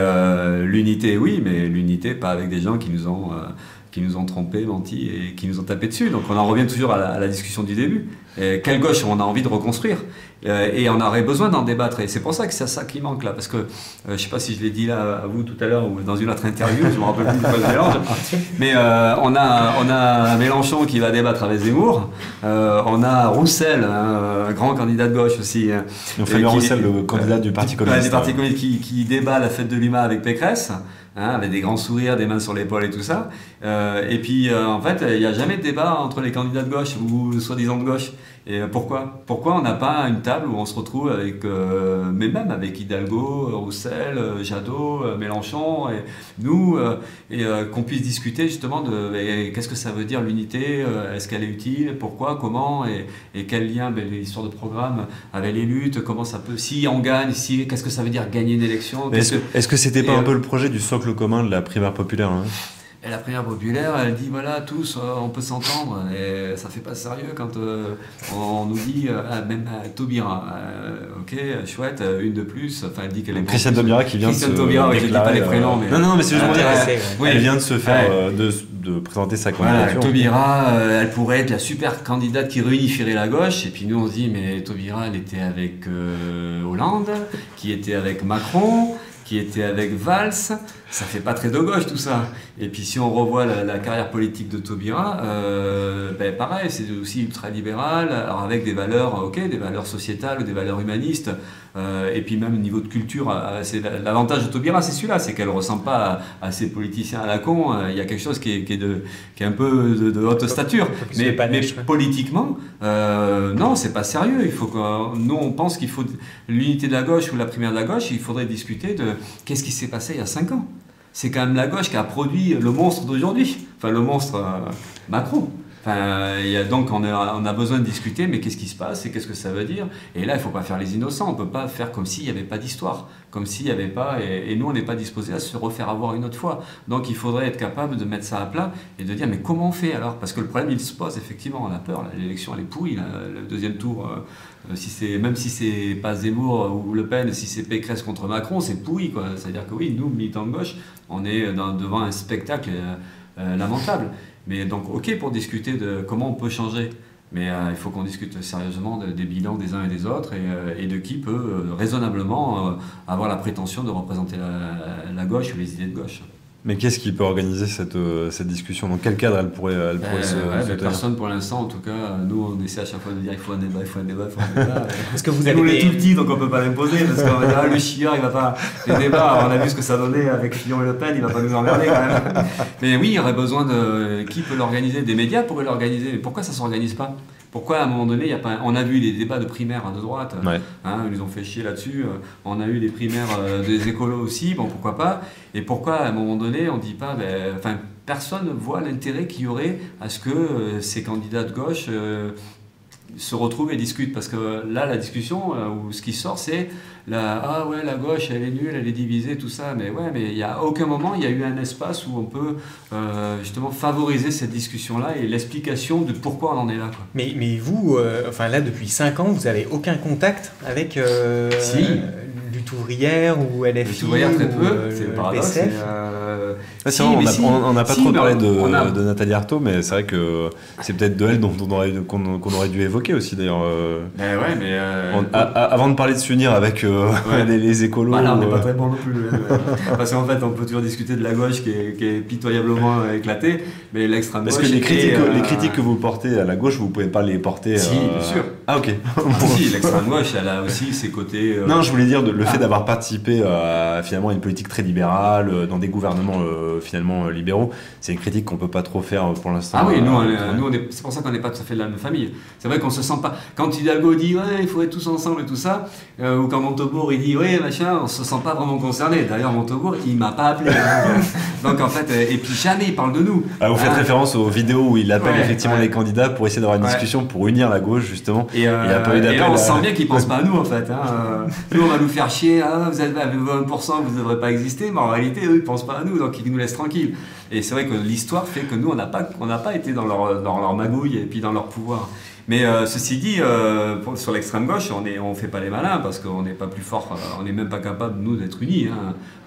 l'unité, oui, mais l'unité, pas avec des gens qui nous ont trompés, menti et qui nous ont tapé dessus. Donc on en revient toujours à la discussion du début. Quelle gauche on a envie de reconstruire? Et on aurait besoin d'en débattre. Et c'est pour ça que c'est ça qui manque là. Parce que, je ne sais pas si je l'ai dit là à vous tout à l'heure ou dans une autre interview, je ne me rappelle plus pourquoi je mélange. Mais on a Mélenchon qui va débattre avec Zemmour. On a Roussel, un grand candidat de gauche aussi. Donc Fabien Roussel, le candidat du Parti communiste. Du Parti communiste qui débat à la fête de l'UMA avec Pécresse. Hein, avec des grands sourires, des mains sur l'épaule et tout ça. Et puis, en fait, il n'y a jamais de débat entre les candidats de gauche ou soi-disant de gauche. Et pourquoi on n'a pas une table où on se retrouve avec, mais même avec Hidalgo, Roussel, Jadot, Mélenchon, et nous, qu'on puisse discuter justement de qu'est-ce que ça veut dire l'unité, est-ce qu'elle est utile, pourquoi, comment, et quel lien, l'histoire de programme avec les luttes, comment ça peut, si on gagne, qu'est-ce que ça veut dire gagner une élection. Est-ce que c'était pas un peu le projet du socle commun de la primaire populaire, hein? Et la primaire populaire, elle dit voilà, tous, on peut s'entendre, et ça fait pas sérieux quand on nous dit, même Taubira, ok, chouette, une de plus, enfin elle dit qu'elle est... Christiane Taubira qui vient de se Taubira, je dis pas les prénoms, mais... Non, mais c'est juste pour dire, oui. Elle vient de se faire, de présenter sa candidature. Voilà, Taubira, elle pourrait être la super candidate qui réunifierait la gauche, et puis nous on se dit, mais Taubira, elle était avec Hollande, qui était avec Macron, qui était avec Valls, ça fait pas très de gauche tout ça. Et puis si on revoit la carrière politique de Taubira, pareil, c'est aussi ultra-libéral, alors avec des valeurs, des valeurs sociétales, des valeurs humanistes, et puis même au niveau de culture, l'avantage de Taubira, c'est celui-là, c'est qu'elle ne ressemble pas à ces politiciens à la con, il y a quelque chose qui est un peu de haute stature. Mais politiquement, non, c'est pas sérieux. Il faut que, nous, on pense qu'il faut l'unité de la gauche ou la primaire de la gauche, il faudrait discuter de qu'est-ce qui s'est passé il y a 5 ans. C'est quand même la gauche qui a produit le monstre d'aujourd'hui, enfin le monstre Macron. Enfin, donc on a besoin de discuter, mais qu'est-ce qui se passe et qu'est-ce que ça veut dire? Et là, il ne faut pas faire les innocents, on ne peut pas faire comme s'il n'y avait pas d'histoire, comme s'il n'y avait pas, et nous on n'est pas disposés à se refaire avoir une autre fois. Donc il faudrait être capable de mettre ça à plat et de dire mais comment on fait alors? Parce que le problème il se pose effectivement, on a peur, l'élection elle est pourrie, le deuxième tour, même si c'est pas Zemmour ou Le Pen, si c'est Pécresse contre Macron, c'est pourri quoi. C'est-à-dire que oui, nous militants de gauche, on est devant un spectacle lamentable. Mais donc, ok pour discuter de comment on peut changer, mais il faut qu'on discute sérieusement des bilans des uns et des autres et de qui peut raisonnablement avoir la prétention de représenter la gauche ou les idées de gauche. Mais qu'est-ce qui peut organiser cette discussion? Dans quel cadre elle pourrait se tenir? Personne pour l'instant, en tout cas. Nous, on essaie à chaque fois de dire il faut un débat. Parce que vous avez est tout petit, donc on ne peut pas l'imposer. Parce qu'on va dire le chieur, il va pas. Les débats, on a vu ce que ça donnait avec Fillon et Le Pen, il ne va pas nous emmerder quand même. Mais oui, il y aurait besoin de. Qui peut l'organiser? Des médias pourraient l'organiser. Mais pourquoi ça ne s'organise pas? Pourquoi à un moment donné, il y a pas... On a vu les débats de primaires de droite, Ouais. hein, ils nous ont fait chier là-dessus. On a eu des primaires des écolos aussi, bon pourquoi pas. Et pourquoi à un moment donné, on ne dit pas, enfin, personne ne voit l'intérêt qu'il y aurait à ce que ces candidats de gauche se retrouvent et discutent, parce que là la discussion où ce qui sort c'est ah ouais la gauche elle est nulle, elle est divisée, tout ça, mais ouais, mais il n'y a aucun moment il y a eu un espace où on peut justement favoriser cette discussion là et l'explication de pourquoi on en est là, quoi. Mais vous, enfin là depuis 5 ans, vous avez aucun contact avec Si. Lutte ouvrière ou LFI Lutte ouvrière très ou, peu, c'est le paradoxe. PCF. C'est vrai, on n'a pas trop parlé de Nathalie Arthaud, mais c'est vrai que c'est peut-être de elle qu'on aurait dû évoquer aussi d'ailleurs. Mais ouais, mais avant de parler de s'unir avec les écolos. Voilà, on n'est pas très bon non plus. Parce qu'en fait, on peut toujours discuter de la gauche qui est pitoyablement éclatée, mais l'extrême gauche. Parce que les critiques que vous portez à la gauche, vous pouvez pas les porter. Si, bien sûr. Ah ok. Si, l'extrême gauche, elle a aussi ses côtés. Non, je voulais dire le fait d'avoir participé à finalement une politique très libérale dans des gouvernements finalement libéraux, c'est une critique qu'on peut pas trop faire pour l'instant. Ah oui, c'est pour ça qu'on n'est pas tout à fait de la même famille. C'est vrai qu'on se sent pas. Quand Hidalgo dit ouais, il faut être tous ensemble et tout ça, ou quand Montebourg il dit ouais machin, on se sent pas vraiment concerné. D'ailleurs Montebourg il m'a pas appelé. Donc en fait, et puis jamais il parle de nous. Vous faites référence aux vidéos où il appelle effectivement les candidats pour essayer d'avoir une discussion pour unir la gauche justement. Et on sent bien qu'ils pensent pas à nous en fait. Nous on va nous faire chier. Vous avez 20%, vous ne devrez pas exister, mais en réalité eux ils pensent pas à nous, donc ils nous laissent tranquilles. Et c'est vrai que l'histoire fait que nous on n'a pas été dans leur magouille et puis dans leur pouvoir. Mais ceci dit, sur l'extrême gauche, on fait pas les malins parce qu'on n'est pas plus fort, on n'est même pas capable nous d'être unis.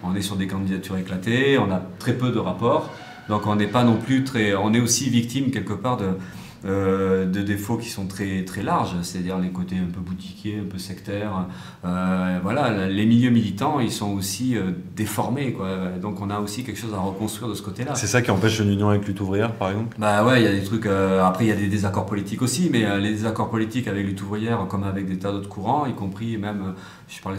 On est sur des candidatures éclatées, on a très peu de rapports, donc on n'est pas non plus on est aussi victime quelque part de défauts qui sont très, très larges, c'est-à-dire les côtés un peu boutiquiers, un peu sectaires. Voilà, les milieux militants, ils sont aussi déformés, quoi. Donc on a aussi quelque chose à reconstruire de ce côté-là. C'est ça qui empêche une union avec Lutte ouvrière, par exemple? Bah ouais, il y a des trucs. Après, il y a des désaccords politiques aussi, mais les désaccords politiques avec Lutte ouvrière, comme avec des tas d'autres courants, y compris même, je parlais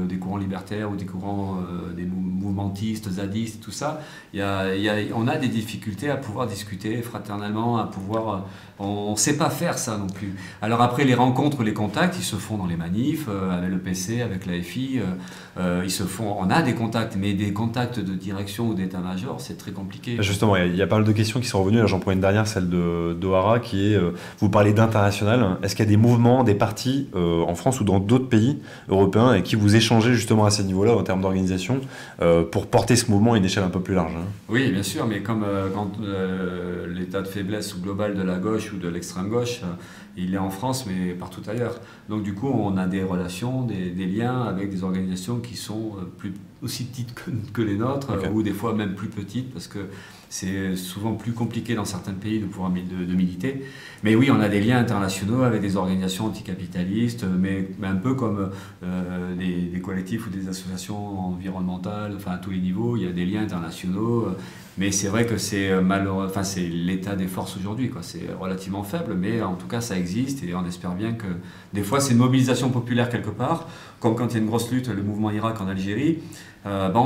des courants libertaires ou des courants des mouvementistes, zadistes, tout ça. On a des difficultés à pouvoir discuter fraternellement, à pouvoir. On ne sait pas faire ça non plus. Alors après, les rencontres, les contacts, ils se font dans les manifs, avec le PC, avec la FI. On a des contacts, mais des contacts de direction ou d'état-major, c'est très compliqué. Justement, il y a pas mal de questions qui sont revenues. Là, j'en prends une dernière, celle d'Ohara, qui est, vous parlez d'international. Est-ce qu'il y a des mouvements, des partis en France ou dans d'autres pays européens avec qui vous échangez justement à ces niveaux-là en termes d'organisation pour porter ce mouvement à une échelle un peu plus large? Oui, bien sûr, mais comme quand l'état de faiblesse global de la gauche ou de l'extrême gauche, il est en France, mais partout ailleurs. Donc du coup, on a des relations, des liens avec des organisations qui sont aussi petites que les nôtres, okay. Ou des fois même plus petites, parce que c'est souvent plus compliqué dans certains pays de pouvoir de militer. Mais oui, on a des liens internationaux avec des organisations anticapitalistes, mais un peu comme des collectifs ou des associations environnementales, enfin à tous les niveaux, il y a des liens internationaux. Mais c'est vrai que c'est malheureux, enfin c'est l'état des forces aujourd'hui, quoi. C'est relativement faible, mais en tout cas ça existe et on espère bien que des fois c'est une mobilisation populaire quelque part, comme quand il y a une grosse lutte, le mouvement Irak en Algérie.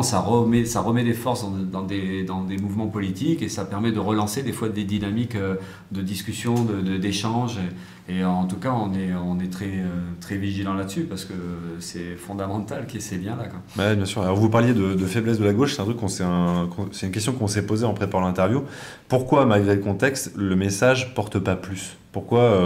Ça remet des forces dans des mouvements politiques et ça permet de relancer des fois des dynamiques de discussion, d'échange. Et en tout cas, on est très, très vigilant là-dessus parce que c'est fondamental qu'il y ait ces liens-là, quoi. Ouais, bien sûr. Alors vous parliez de faiblesse de la gauche, c'est un truc c'est une question qu'on s'est posée en préparant l'interview. Pourquoi, malgré le contexte, le message porte pas plus? Pourquoi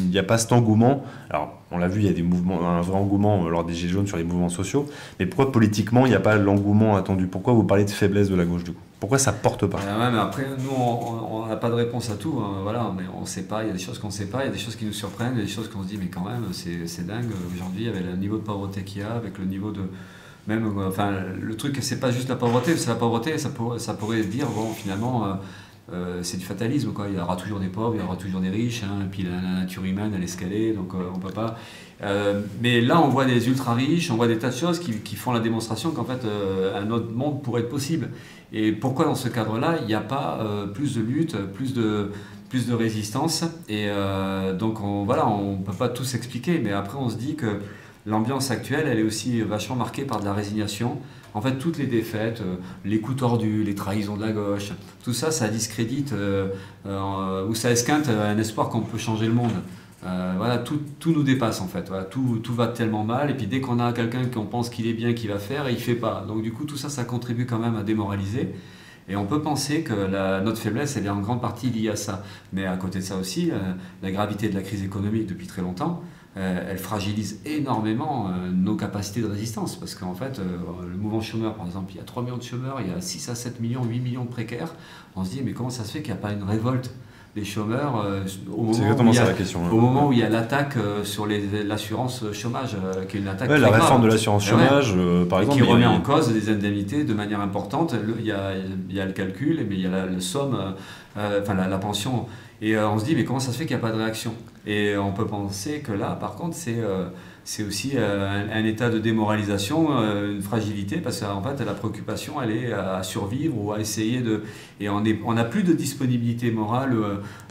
il n'y a pas cet engouement? Alors, on l'a vu, il y a un vrai engouement lors des Gilets jaunes sur les mouvements sociaux, mais pourquoi politiquement il n'y a pas l'engouement attendu? Pourquoi vous parlez de faiblesse de la gauche du coup? Pourquoi ça porte pas? Ouais, mais après, nous, on n'a pas de réponse à tout. Voilà, on ne sait pas, il y a des choses qu'on ne sait pas, il y a des choses qui nous surprennent, il y a des choses qu'on se dit, mais quand même, c'est dingue. Aujourd'hui, avec le niveau de pauvreté qu'il y a, avec le niveau de... Même, enfin, le truc, c'est pas juste la pauvreté, c'est la pauvreté, ça pourrait dire, bon, finalement... c'est du fatalisme, quoi. Il y aura toujours des pauvres, il y aura toujours des riches, et puis la nature humaine elle est escalée, donc on peut pas. Mais là on voit des ultra riches, on voit des tas de choses qui font la démonstration qu'en fait un autre monde pourrait être possible. Et pourquoi dans ce cadre-là il n'y a pas plus de lutte, plus de résistance? Et donc on peut pas tout s'expliquer, mais après on se dit que l'ambiance actuelle, elle est aussi vachement marquée par de la résignation. En fait, toutes les défaites, les coups tordus, les trahisons de la gauche, tout ça, ça discrédite ou ça esquinte un espoir qu'on peut changer le monde. Voilà, tout nous dépasse en fait. Voilà, tout va tellement mal. Et puis dès qu'on a quelqu'un qu'on pense qu'il est bien, qu'il va faire, il ne fait pas. Donc du coup, tout ça, ça contribue quand même à démoraliser. Et on peut penser que notre faiblesse, elle est en grande partie liée à ça. Mais à côté de ça aussi, la gravité de la crise économique depuis très longtemps, elle fragilise énormément nos capacités de résistance. Parce qu'en fait, le mouvement chômeur, par exemple, il y a 3 millions de chômeurs, il y a 6 à 7 millions, 8 millions de précaires. On se dit, mais comment ça se fait qu'il n'y a pas une révolte des chômeurs au moment où il y a l'attaque sur l'assurance chômage, qui est une attaque la réforme de l'assurance chômage, par exemple, qui remet en cause des indemnités de manière importante. Il y a le calcul, mais il y a la somme, la pension. Et on se dit, mais comment ça se fait qu'il n'y a pas de réaction? Et on peut penser que là, par contre, c'est aussi un état de démoralisation, une fragilité, parce qu'en fait, la préoccupation, elle est à survivre ou à essayer de... Et on n'a plus de disponibilité morale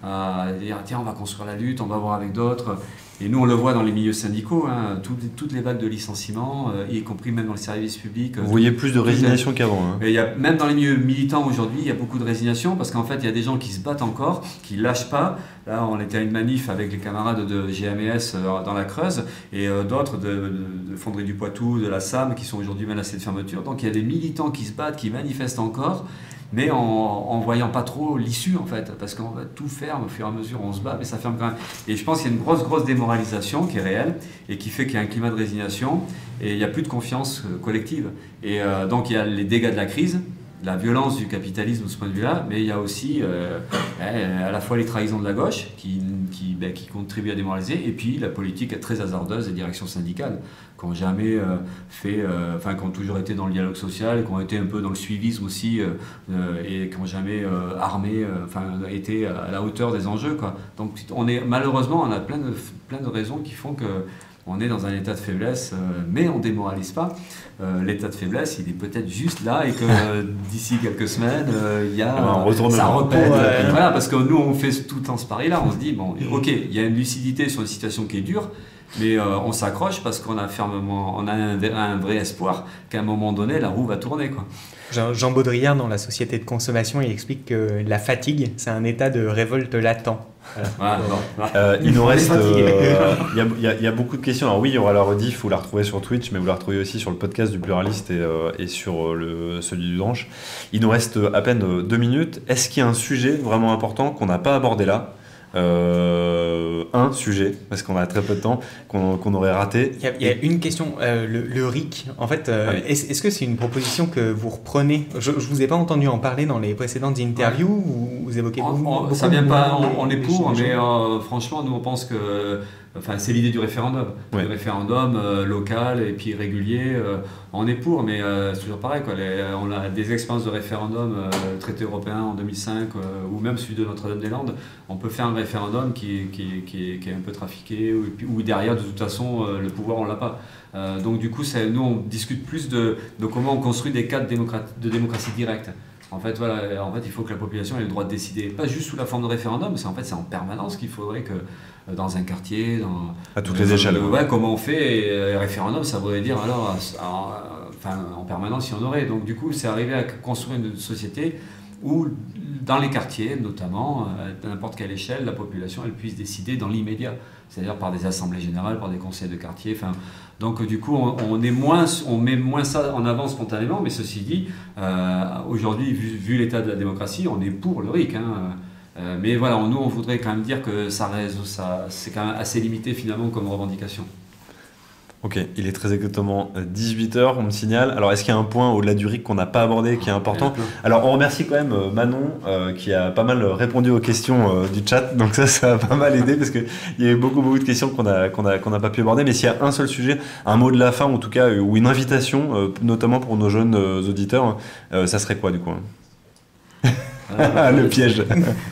à dire, tiens, on va construire la lutte, on va voir avec d'autres. Et nous, on le voit dans les milieux syndicaux, hein, toutes les vagues de licenciements, y compris même dans le service public. Vous voyez plus de résignation qu'avant. Hein. Même dans les milieux militants aujourd'hui, il y a beaucoup de résignation, parce qu'en fait, il y a des gens qui se battent encore, qui ne lâchent pas. Là, on était à une manif avec les camarades de GMS dans la Creuse, et d'autres de Fonderie du Poitou, de la SAM, qui sont aujourd'hui menacés de fermeture. Donc il y a des militants qui se battent, qui manifestent encore, mais en voyant pas trop l'issue en fait, parce qu'on va tout ferme au fur et à mesure, on se bat, mais ça ferme quand même. Et je pense qu'il y a une grosse démoralisation qui est réelle et qui fait qu'il y a un climat de résignation et il n'y a plus de confiance collective. Et donc il y a les dégâts de la crise, la violence du capitalisme de ce point de vue-là, mais il y a aussi à la fois les trahisons de la gauche qui contribuent à démoraliser, et puis la politique très hasardeuse des directions syndicales qui n'ont jamais qui ont toujours été dans le dialogue social, qui ont été un peu dans le suivisme aussi, et qui n'ont jamais été à la hauteur des enjeux, quoi. Donc malheureusement, on a plein de raisons qui font que on est dans un état de faiblesse, mais on ne démoralise pas. L'état de faiblesse, il est peut-être juste là et que d'ici quelques semaines, ça repète. Voilà, parce que nous, on fait tout le temps ce pari-là. On se dit, bon, ok, il y a une lucidité sur une situation qui est dure, mais on s'accroche parce qu'on a un vrai espoir qu'à un moment donné, la roue va tourner, quoi. Jean Baudrillard, dans La Société de consommation, il explique que la fatigue, c'est un état de révolte latent. Il nous reste... Il y a beaucoup de questions. Alors oui, il y aura la rediff, vous la retrouvez sur Twitch, mais vous la retrouvez aussi sur le podcast du Pluraliste et sur celui du Dranche. Il nous reste à peine 2 minutes. Est-ce qu'il y a un sujet vraiment important qu'on n'a pas abordé là ? Un sujet, parce qu'on a très peu de temps, qu'on aurait raté. Il y a une question, le RIC. En fait, est-ce que c'est une proposition que vous reprenez ? Je ne vous ai pas entendu en parler dans les précédentes interviews, où vous évoquez beaucoup. Ça vient pas, on est pour, mais franchement, nous on pense que... c'est l'idée du référendum. Ouais. Le référendum local et puis régulier, on est pour, mais c'est toujours pareil, quoi. On a des expériences de référendum, le traité européen en 2005, ou même celui de Notre-Dame-des-Landes. On peut faire un référendum qui est un peu trafiqué, ou derrière, de toute façon, le pouvoir, on l'a pas. Donc du coup, nous, on discute plus de comment on construit des cadres de démocratie directe. En fait, il faut que la population ait le droit de décider, pas juste sous la forme de référendum, c'est en permanence qu'il faudrait que dans un quartier, à toutes les échelles. Comment on fait et référendum, ça voudrait dire alors, en permanence, il y en aurait. Donc du coup, c'est arrivé à construire une société où, dans les quartiers, notamment, à n'importe quelle échelle, la population elle puisse décider dans l'immédiat, c'est-à-dire par des assemblées générales, par des conseils de quartier. Donc du coup, on met moins ça en avant spontanément, mais ceci dit, aujourd'hui, vu l'état de la démocratie, on est pour le RIC. Mais voilà, nous, on voudrait quand même dire que c'est quand même assez limité finalement comme revendication. Ok, il est très exactement 18h, on me signale. Alors, est-ce qu'il y a un point au-delà du RIC qu'on n'a pas abordé, qui est important ? Alors, on remercie quand même Manon, qui a pas mal répondu aux questions du chat. Donc ça a pas mal aidé, parce qu'il y a eu beaucoup de questions qu'on n'a pas pu aborder. Mais s'il y a un seul sujet, un mot de la fin en tout cas, ou une invitation, notamment pour nos jeunes auditeurs, ça serait quoi du coup ? Le piège.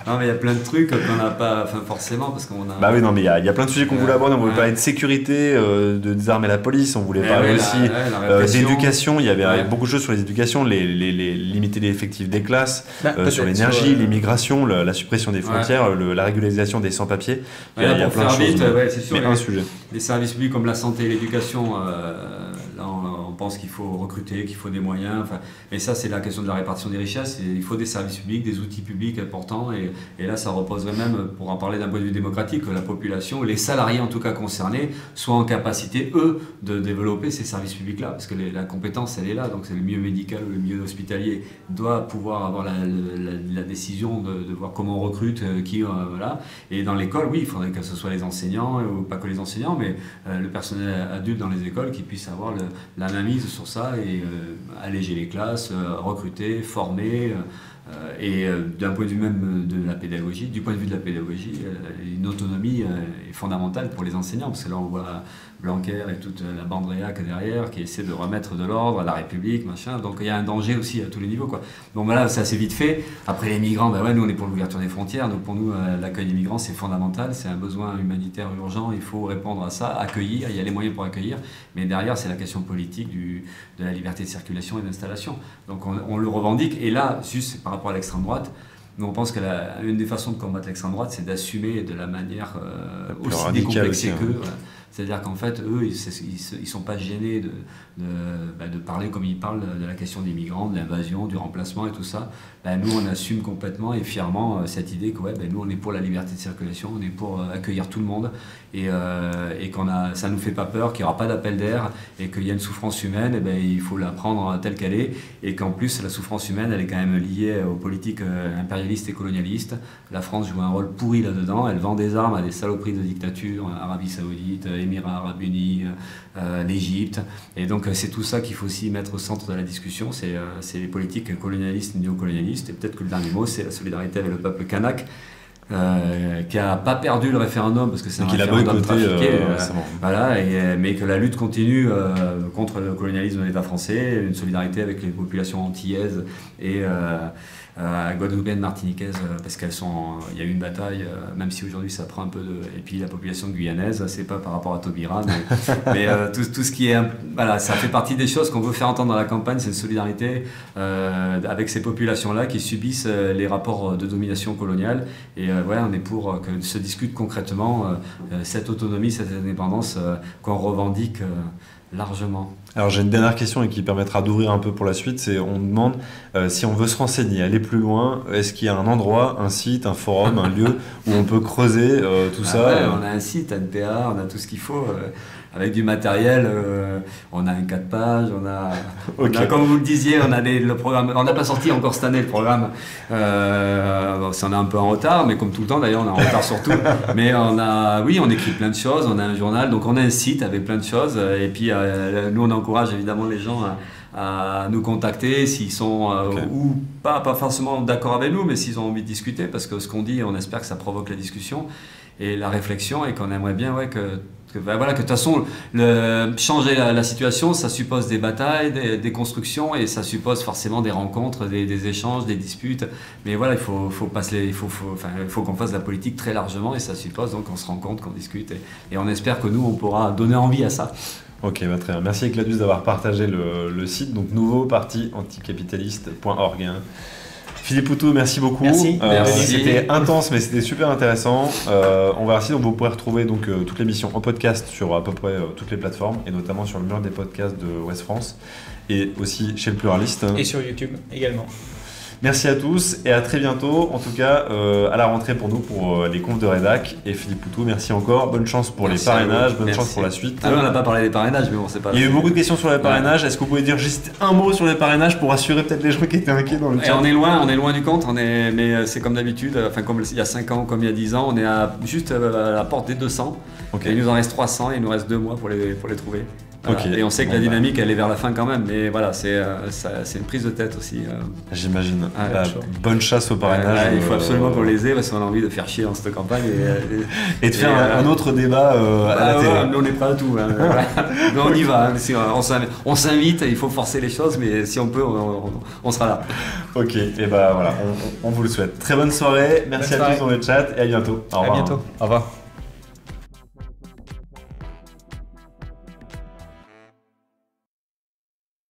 Non, mais il y a plein de trucs qu'on n'a pas, enfin forcément, parce qu'on a. Bah oui, non, mais il y a plein de sujets qu'on voulait aborder. On voulait parler de sécurité, de désarmer la police. On voulait parler aussi d'éducation. Il y avait beaucoup de choses sur les éducations, limiter les effectifs des classes, sur l'énergie, l'immigration, la suppression des frontières, la régularisation des sans-papiers. Il y a plein de choses. C'est sûr, mais un sujet. Les services publics comme la santé et l'éducation, là on pense qu'il faut recruter, qu'il faut des moyens. Mais ça, c'est la question de la répartition des richesses. Il faut des services publics, des outils publics importants. Et là, ça reposerait même, pour en parler d'un point de vue démocratique, que la population, les salariés en tout cas concernés, soient en capacité, eux, de développer ces services publics-là. Parce que la compétence, elle est là. Donc c'est le milieu médical ou le milieu hospitalier doit pouvoir avoir la décision de voir comment on recrute, qui, voilà. Et dans l'école, oui, il faudrait que ce soit les enseignants, ou pas que les enseignants, mais le personnel adulte dans les écoles qui puisse avoir la mainmise sur ça et alléger les classes, recruter, former. Et d'un point de vue même de la pédagogie, du point de vue de la pédagogie, une autonomie est fondamentale pour les enseignants, parce que là on voit Blanquer et toute la bande réac derrière qui essaie de remettre de l'ordre à la République, machin. Donc il y a un danger aussi à tous les niveaux, quoi. Donc voilà, c'est assez vite fait. Après les migrants, ben ouais, nous on est pour l'ouverture des frontières, donc pour nous l'accueil des migrants c'est fondamental, c'est un besoin humanitaire urgent, il faut répondre à ça, accueillir, il y a les moyens pour accueillir, mais derrière c'est la question politique de la liberté de circulation et d'installation. Donc on le revendique, et là, juste par rapport à l'extrême droite, nous on pense qu'une des façons de combattre l'extrême droite, c'est d'assumer de la manière aussi décomplexée qu'eux. Voilà. C'est-à-dire qu'en fait, eux, ils sont pas gênés de parler comme ils parlent de la question des migrants, de l'invasion, du remplacement et tout ça. Nous, on assume complètement et fièrement cette idée que nous, on est pour la liberté de circulation, on est pour accueillir tout le monde et ça nous fait pas peur, qu'il n'y aura pas d'appel d'air et qu'il y a une souffrance humaine, il faut la prendre telle qu'elle est, et qu'en plus, la souffrance humaine, elle est quand même liée aux politiques impérialistes et colonialistes. La France joue un rôle pourri là-dedans, elle vend des armes à des saloperies de dictature, Arabie Saoudite, Émirats Arabes Unis, l'Égypte, et donc c'est tout ça qu'il faut aussi mettre au centre de la discussion, c'est les politiques colonialistes, néocolonialistes, et peut-être que le dernier mot c'est la solidarité avec le peuple kanak, qui n'a pas perdu le référendum parce que c'est un référendum trafiqué, voilà, mais que la lutte continue contre le colonialisme de l'État français, une solidarité avec les populations antillaises et guadeloupéennes, martiniquaises, parce il y a eu une bataille, même si aujourd'hui ça prend un peu et puis la population guyanaise, c'est pas par rapport à Taubira, mais tout ce qui est, voilà, ça fait partie des choses qu'on veut faire entendre dans la campagne, c'est une solidarité avec ces populations-là qui subissent les rapports de domination coloniale, et on est pour que se discute concrètement cette autonomie, cette indépendance qu'on revendique largement. Alors j'ai une dernière question et qui permettra d'ouvrir un peu pour la suite, c'est on demande si on veut se renseigner, aller plus loin, est-ce qu'il y a un endroit, un site, un forum, un lieu où on peut creuser tout ça On a un site, NPA, on a tout ce qu'il faut, avec du matériel, on a un 4 pages, on a, comme vous le disiez, on a le programme, on n'a pas sorti encore cette année le programme, on est un peu en retard, mais comme tout le temps d'ailleurs on est en retard sur tout, mais on écrit plein de choses, on a un journal, donc on a un site avec plein de choses, et puis nous on encourage évidemment les gens à nous contacter s'ils sont ou pas forcément d'accord avec nous, mais s'ils ont envie de discuter, parce que ce qu'on dit, on espère que ça provoque la discussion et la réflexion, et qu'on aimerait bien que de toute façon changer la situation, ça suppose des batailles, des constructions, et ça suppose forcément des rencontres, des échanges, des disputes, mais voilà, il faut qu'on fasse de la politique très largement, et ça suppose donc qu'on se rencontre, qu'on discute, et on espère que nous on pourra donner envie à ça. Ok, très bien. Merci Ecladus d'avoir partagé le site, donc nouveaupartianticapitaliste.org. Philippe Poutou, merci beaucoup. Merci. C'était intense, mais c'était super intéressant. On va donc vous pourrez retrouver toute l'émission en podcast sur à peu près toutes les plateformes, et notamment sur le mur des podcasts de Ouest France, et aussi chez le Pluraliste. Et sur YouTube également. Merci à tous et à très bientôt, en tout cas à la rentrée pour nous, pour les confs de rédac. Et Philippe Poutou, merci encore, bonne chance pour les parrainages, bonne chance pour la suite. On n'a pas parlé des parrainages, mais bon, c'est pas... Il y a eu beaucoup de questions sur les parrainages, est-ce que vous pouvez dire juste un mot sur les parrainages pour rassurer peut-être les gens qui étaient inquiets dans le chat? On est loin du compte, mais c'est comme d'habitude, comme il y a 5 ans, comme il y a 10 ans, on est juste à la porte des 200, et il nous en reste 300, et il nous reste 2 mois pour les trouver. Voilà. Ok. Et on sait que Bon, la dynamique, elle est vers la fin quand même, mais voilà, c'est une prise de tête aussi. J'imagine. Ah, Bah, chaud. bonne chasse au parrainage. Il faut absolument qu'on les ait parce qu'on a envie de faire chier dans cette campagne. Et de faire un autre débat à la télé. Mais on n'est pas à tout. Hein. Voilà. Mais on y va. Hein. Si on s'invite, il faut forcer les choses, mais si on peut, on sera là. Ok, et bah voilà, on vous le souhaite. Très bonne soirée, merci Bonne à tous soirée. dans le chat et à bientôt. Au revoir. À bientôt. Au revoir.